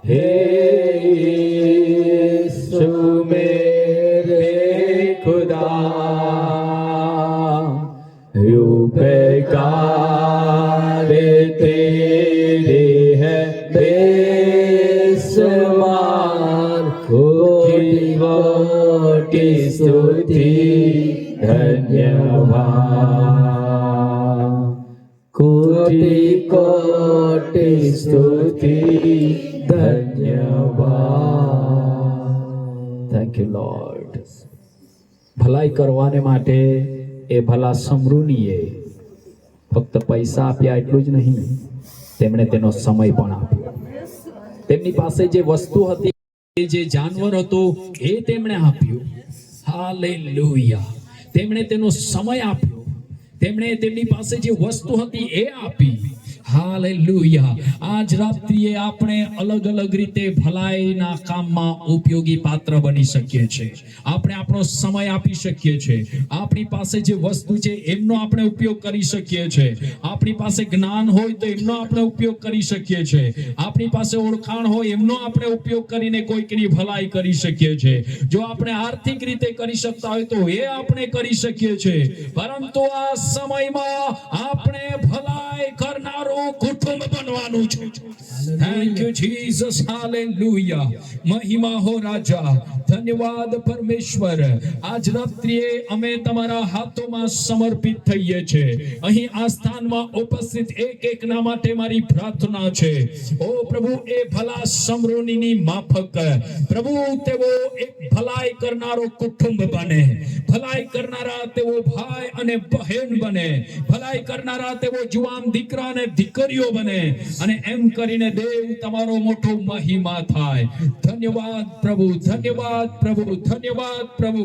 S2: હે यीशु मेरे खुदा. उपकार तेरे है बेशुमार. कोटि कोटि स्तुति धन्यवाद. कोटि कोटि स्तुति ધન્યવાદ. Thank you lord. ભલાઈ કરવાને માટે એ ભલા સમૃદ્ધિએ ફક્ત પૈસા આપ્યા એટલું જ નહીં, તેમણે તેનો સમય પણ આપ્યો. તેમની પાસે જે વસ્તુ હતી, જે જાનવર હતું, એ તેમણે આપ્યું. હાલેલુયા. તેમણે તેનો સમય આપ્યો. તેમણે તેમની પાસે જે વસ્તુ હતી એ આપી. હાલેલુયા. આજ રાત્રિએ આપણે અલગ અલગ રીતે ભલાઈના કામમાં ઉપયોગી પાત્ર બની શકીએ છીએ. આપણે આપણો સમય આપી શકીએ છીએ. આપણી પાસે જે વસ્તુ છે એમનો આપણે ઉપયોગ કરી શકીએ છીએ. આપણી પાસે જ્ઞાન હોય તો એમનો આપણે ઉપયોગ કરી શકીએ છીએ. આપણી પાસે ઓળખાણ હોય એમનો આપણે ઉપયોગ કરીને કોઈકની ભલાઈ કરી શકીએ છીએ. જો આપણે આર્થિક રીતે કરી શકતા હોય તો એ આપણે કરી શકીએ છીએ. પરંતુ આ સમયમાં આપણે ભલાઈ કરનારો કુટુંબ બનવાનું છે. Thank you Jesus. હાલેલુયા. મહિમા હો રાજા. ધન્યવાદ પરમેશ્વર. આજ રાત્રિએ અમે તમારા હાથોમાં સમર્પિત થઈએ છીએ. અહીં આ સ્થાનમાં ઉપસ્થિત એક એકના માટે મારી પ્રાર્થના છે. ઓ પ્રભુ, એ ભલા સમૃદ્ધિની માફક પ્રભુ તેઓ એક ભલાઈ કરનારો કુટુંબ બને. ભલાઈ કરનારા તેઓ ભાઈ અને બહેન બને. ભલાઈ કરનારા તેઓ જુવાન દીકરા અને દીકરીઓ બને. અને એમ કરીને દેવ તમારો મોટો મહિમા થાય. ધન્યવાદ પ્રભુ. ધન્યવાદ પ્રભુ. ધન્યવાદ પ્રભુ.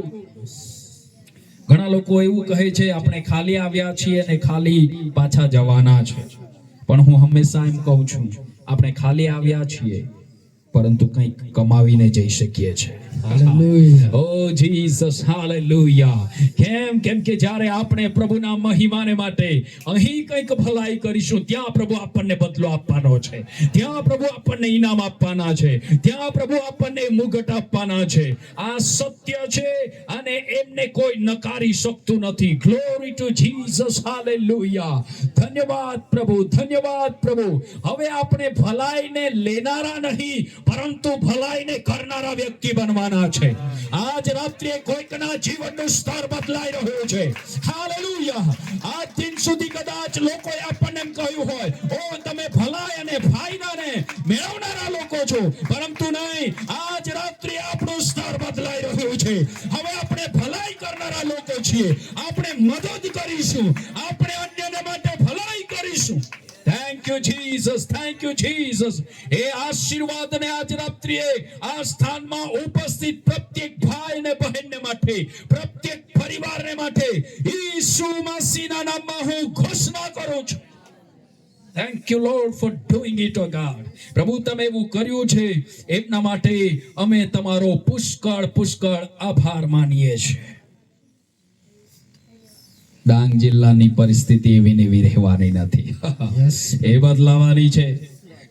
S2: ઘણા લોકો એવું કહે છે આપણે ખાલી આવ્યા છીએ અને ખાલી પાછા જવાના છે. પણ હું હંમેશા એમ કહું છું, આપણે ખાલી આવ્યા છીએ પરંતુ કંઈક કમાવીને જઈ શકીએ છીએ. ઓ જીસસ. હાલેલુયા. કેમ કે જ્યારે આપણે પ્રભુના મહિમાને માટે અહીં કંઈક ભલાઈ કરીશું, ત્યાં પ્રભુ આપણને બદલો આપવાનો છે. ત્યાં પ્રભુ આપણને ઇનામ આપવાના છે. ત્યાં પ્રભુ આપણને મુગટ આપવાના છે. આ સત્ય છે અને એમને કોઈ નકારી શકતું નથી. Glory to Jesus. હાલેલુયા. ધન્યવાદ પ્રભુ. ધન્યવાદ પ્રભુ. હવે આપણે ભલાઈને લેનારા નહીં પરંતુ ભલાઈને કરનારા વ્યક્તિ બનવાના છે. આજ રાત્રે કોઈકના જીવનનું સ્તર બદલાઈ રહ્યું છે. હાલેલુયા. આજ દિન સુધી કદાચ લોકોએ આપણને એમ કહ્યું હોય, ઓ તમે ભલાઈ અને ફાયદાને મેળવનારા લોકો છો, પરંતુ નહીં. આજ રાત્રે આપણું સ્તર બદલાઈ રહ્યું છે. હવે આપણે ભલાઈ કરનારા લોકો છીએ. આપણે મદદ કરીશું. આપણે અન્યને માટે ભલાઈ કરીશું. Thank you Jesus. Thank you Jesus. એ આશીર્વાદને આજ રાત્રિએ આ સ્થાનમાં ઉપસ્થિત પ્રત્યેક ભાઈ અને બહેનને માટે, પ્રત્યેક પરિવારને માટે ઈસુ મસીહના નામમાં હું ઘોષણા કરું છું. Thank you Lord for doing it O God. પ્રભુ તમે એવું કર્યું છે એમના માટે અમે તમારો પુષ્કળ પુષ્કળ આભાર માનીએ છીએ. ડાંગ જિલ્લાની પરિસ્થિતિ એવી ને એવી રહેવાની નથી. એ બદલાવાની છે.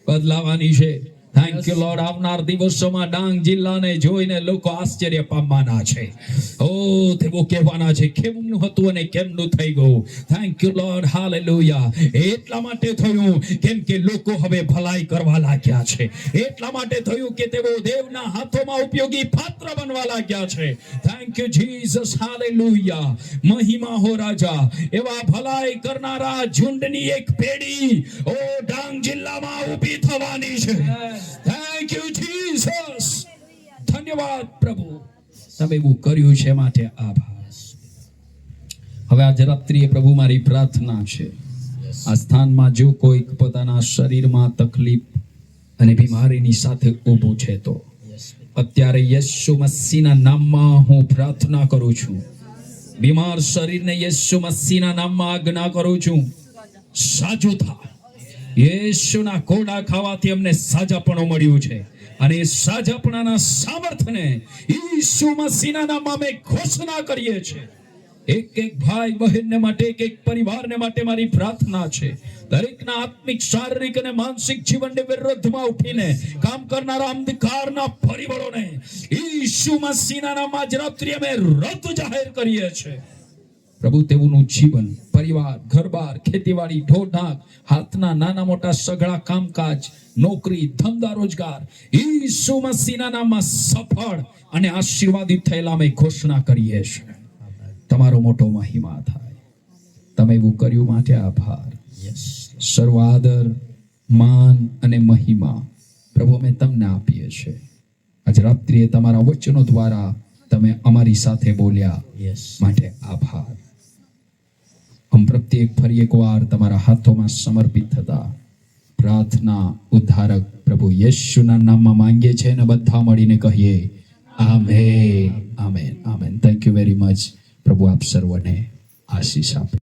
S2: બદલાવાની છે. Thank you lord. આવનાર દિવસોમાં ડાંગ જિલ્લાને જોઈને લોકો આશ્ચર્ય પામવાના છે. ઓ તેઓ કહેવાના છે કેમનું હતું અને કેમનું થઈ ગયું. Thank you lord. હાલેલુયા. એટલા માટે થયું કેમ કે લોકો હવે ભલાઈ કરવા લાગ્યા છે. એટલા માટે થયું કે તેઓ દેવના હાથોમાં ઉપયોગી પાત્ર બનવા લાગ્યા છે. Thank you Jesus. હાલેલુયા. મહિમા હો રાજા. એવા ભલાઈ કરનારા ઝુંડની એક પેઢી ઓ ડાંગ જિલ્લામાં ઊભી થવાની છે. Thank you Jesus. ધન્યવાદ પ્રભુ. તમે એવું કર્યું છે માટે આભાર. હવે આજ રાત્રિએ પ્રભુ મારી પ્રાર્થના છે, આ સ્થાનમાં જો કોઈ પોતાના શરીરમાં તકલીફ અને બીમારીની સાથે ઊભું છે તો અત્યારે યેસુ મસીહના નામમાં હું પ્રાર્થના કરું છું. બીમાર શરીરને યેસુ મસીહના નામમાં આજ્ઞા કરું છું, સાજું થા.
S1: યેશુના કોડા ખાવાથી અમને સાજાપણું મળ્યું છે અને એ સાજાપણાના સામર્થ્યને ઈસુ મસીહના નામમાં અમે ઘોષણા કરીએ છીએ. એક એક ભાઈ બહેનને માટે, એક એક પરિવારને માટે મારી પ્રાર્થના છે, દરેકના આત્મિક, શારીરિક અને માનસિક જીવનને વિરુદ્ધમાં ઉઠીને કામ કરનારા અંધકારના પરિબળોને ઈસુ મસીહના નામમાં આજ રાત્રિ અમે રદ જાહેર કરીએ છીએ. પ્રભુ, તેઓનું જીવન, પરિવાર, ઘરબાર, ખેતીવાડી, ઢોરઢાક, હાથના નાના મોટા સઘળા કામકાજ, નોકરી, ધંધા, રોજગાર ઈસુ મસીહના નામમાં સફળ અને આશીર્વાદિત થયેલા અમે ઘોષણા કરીએ છીએ. તમારો મોટો મહિમા થાય. તમે એવું કર્યું માટે આભાર. સર્વ આદર, માન અને મહિમા પ્રભુ અમે તમને આપીએ છીએ. આજ રાત્રિએ તમારા વચનો દ્વારા તમે અમારી સાથે બોલ્યા માટે આભાર. हम प्रत्येक फरी एक बार તમારા હાથોમાં સમર્પિત થતા પ્રાર્થના ઉદ્ધારક પ્રભુ યેશુના નામમાં માંગીએ છીએ અને બધા મળીને કહીએ amen, amen, amen. Thank you very much. પ્રભુ આપ સર્વને આશીષ આપે.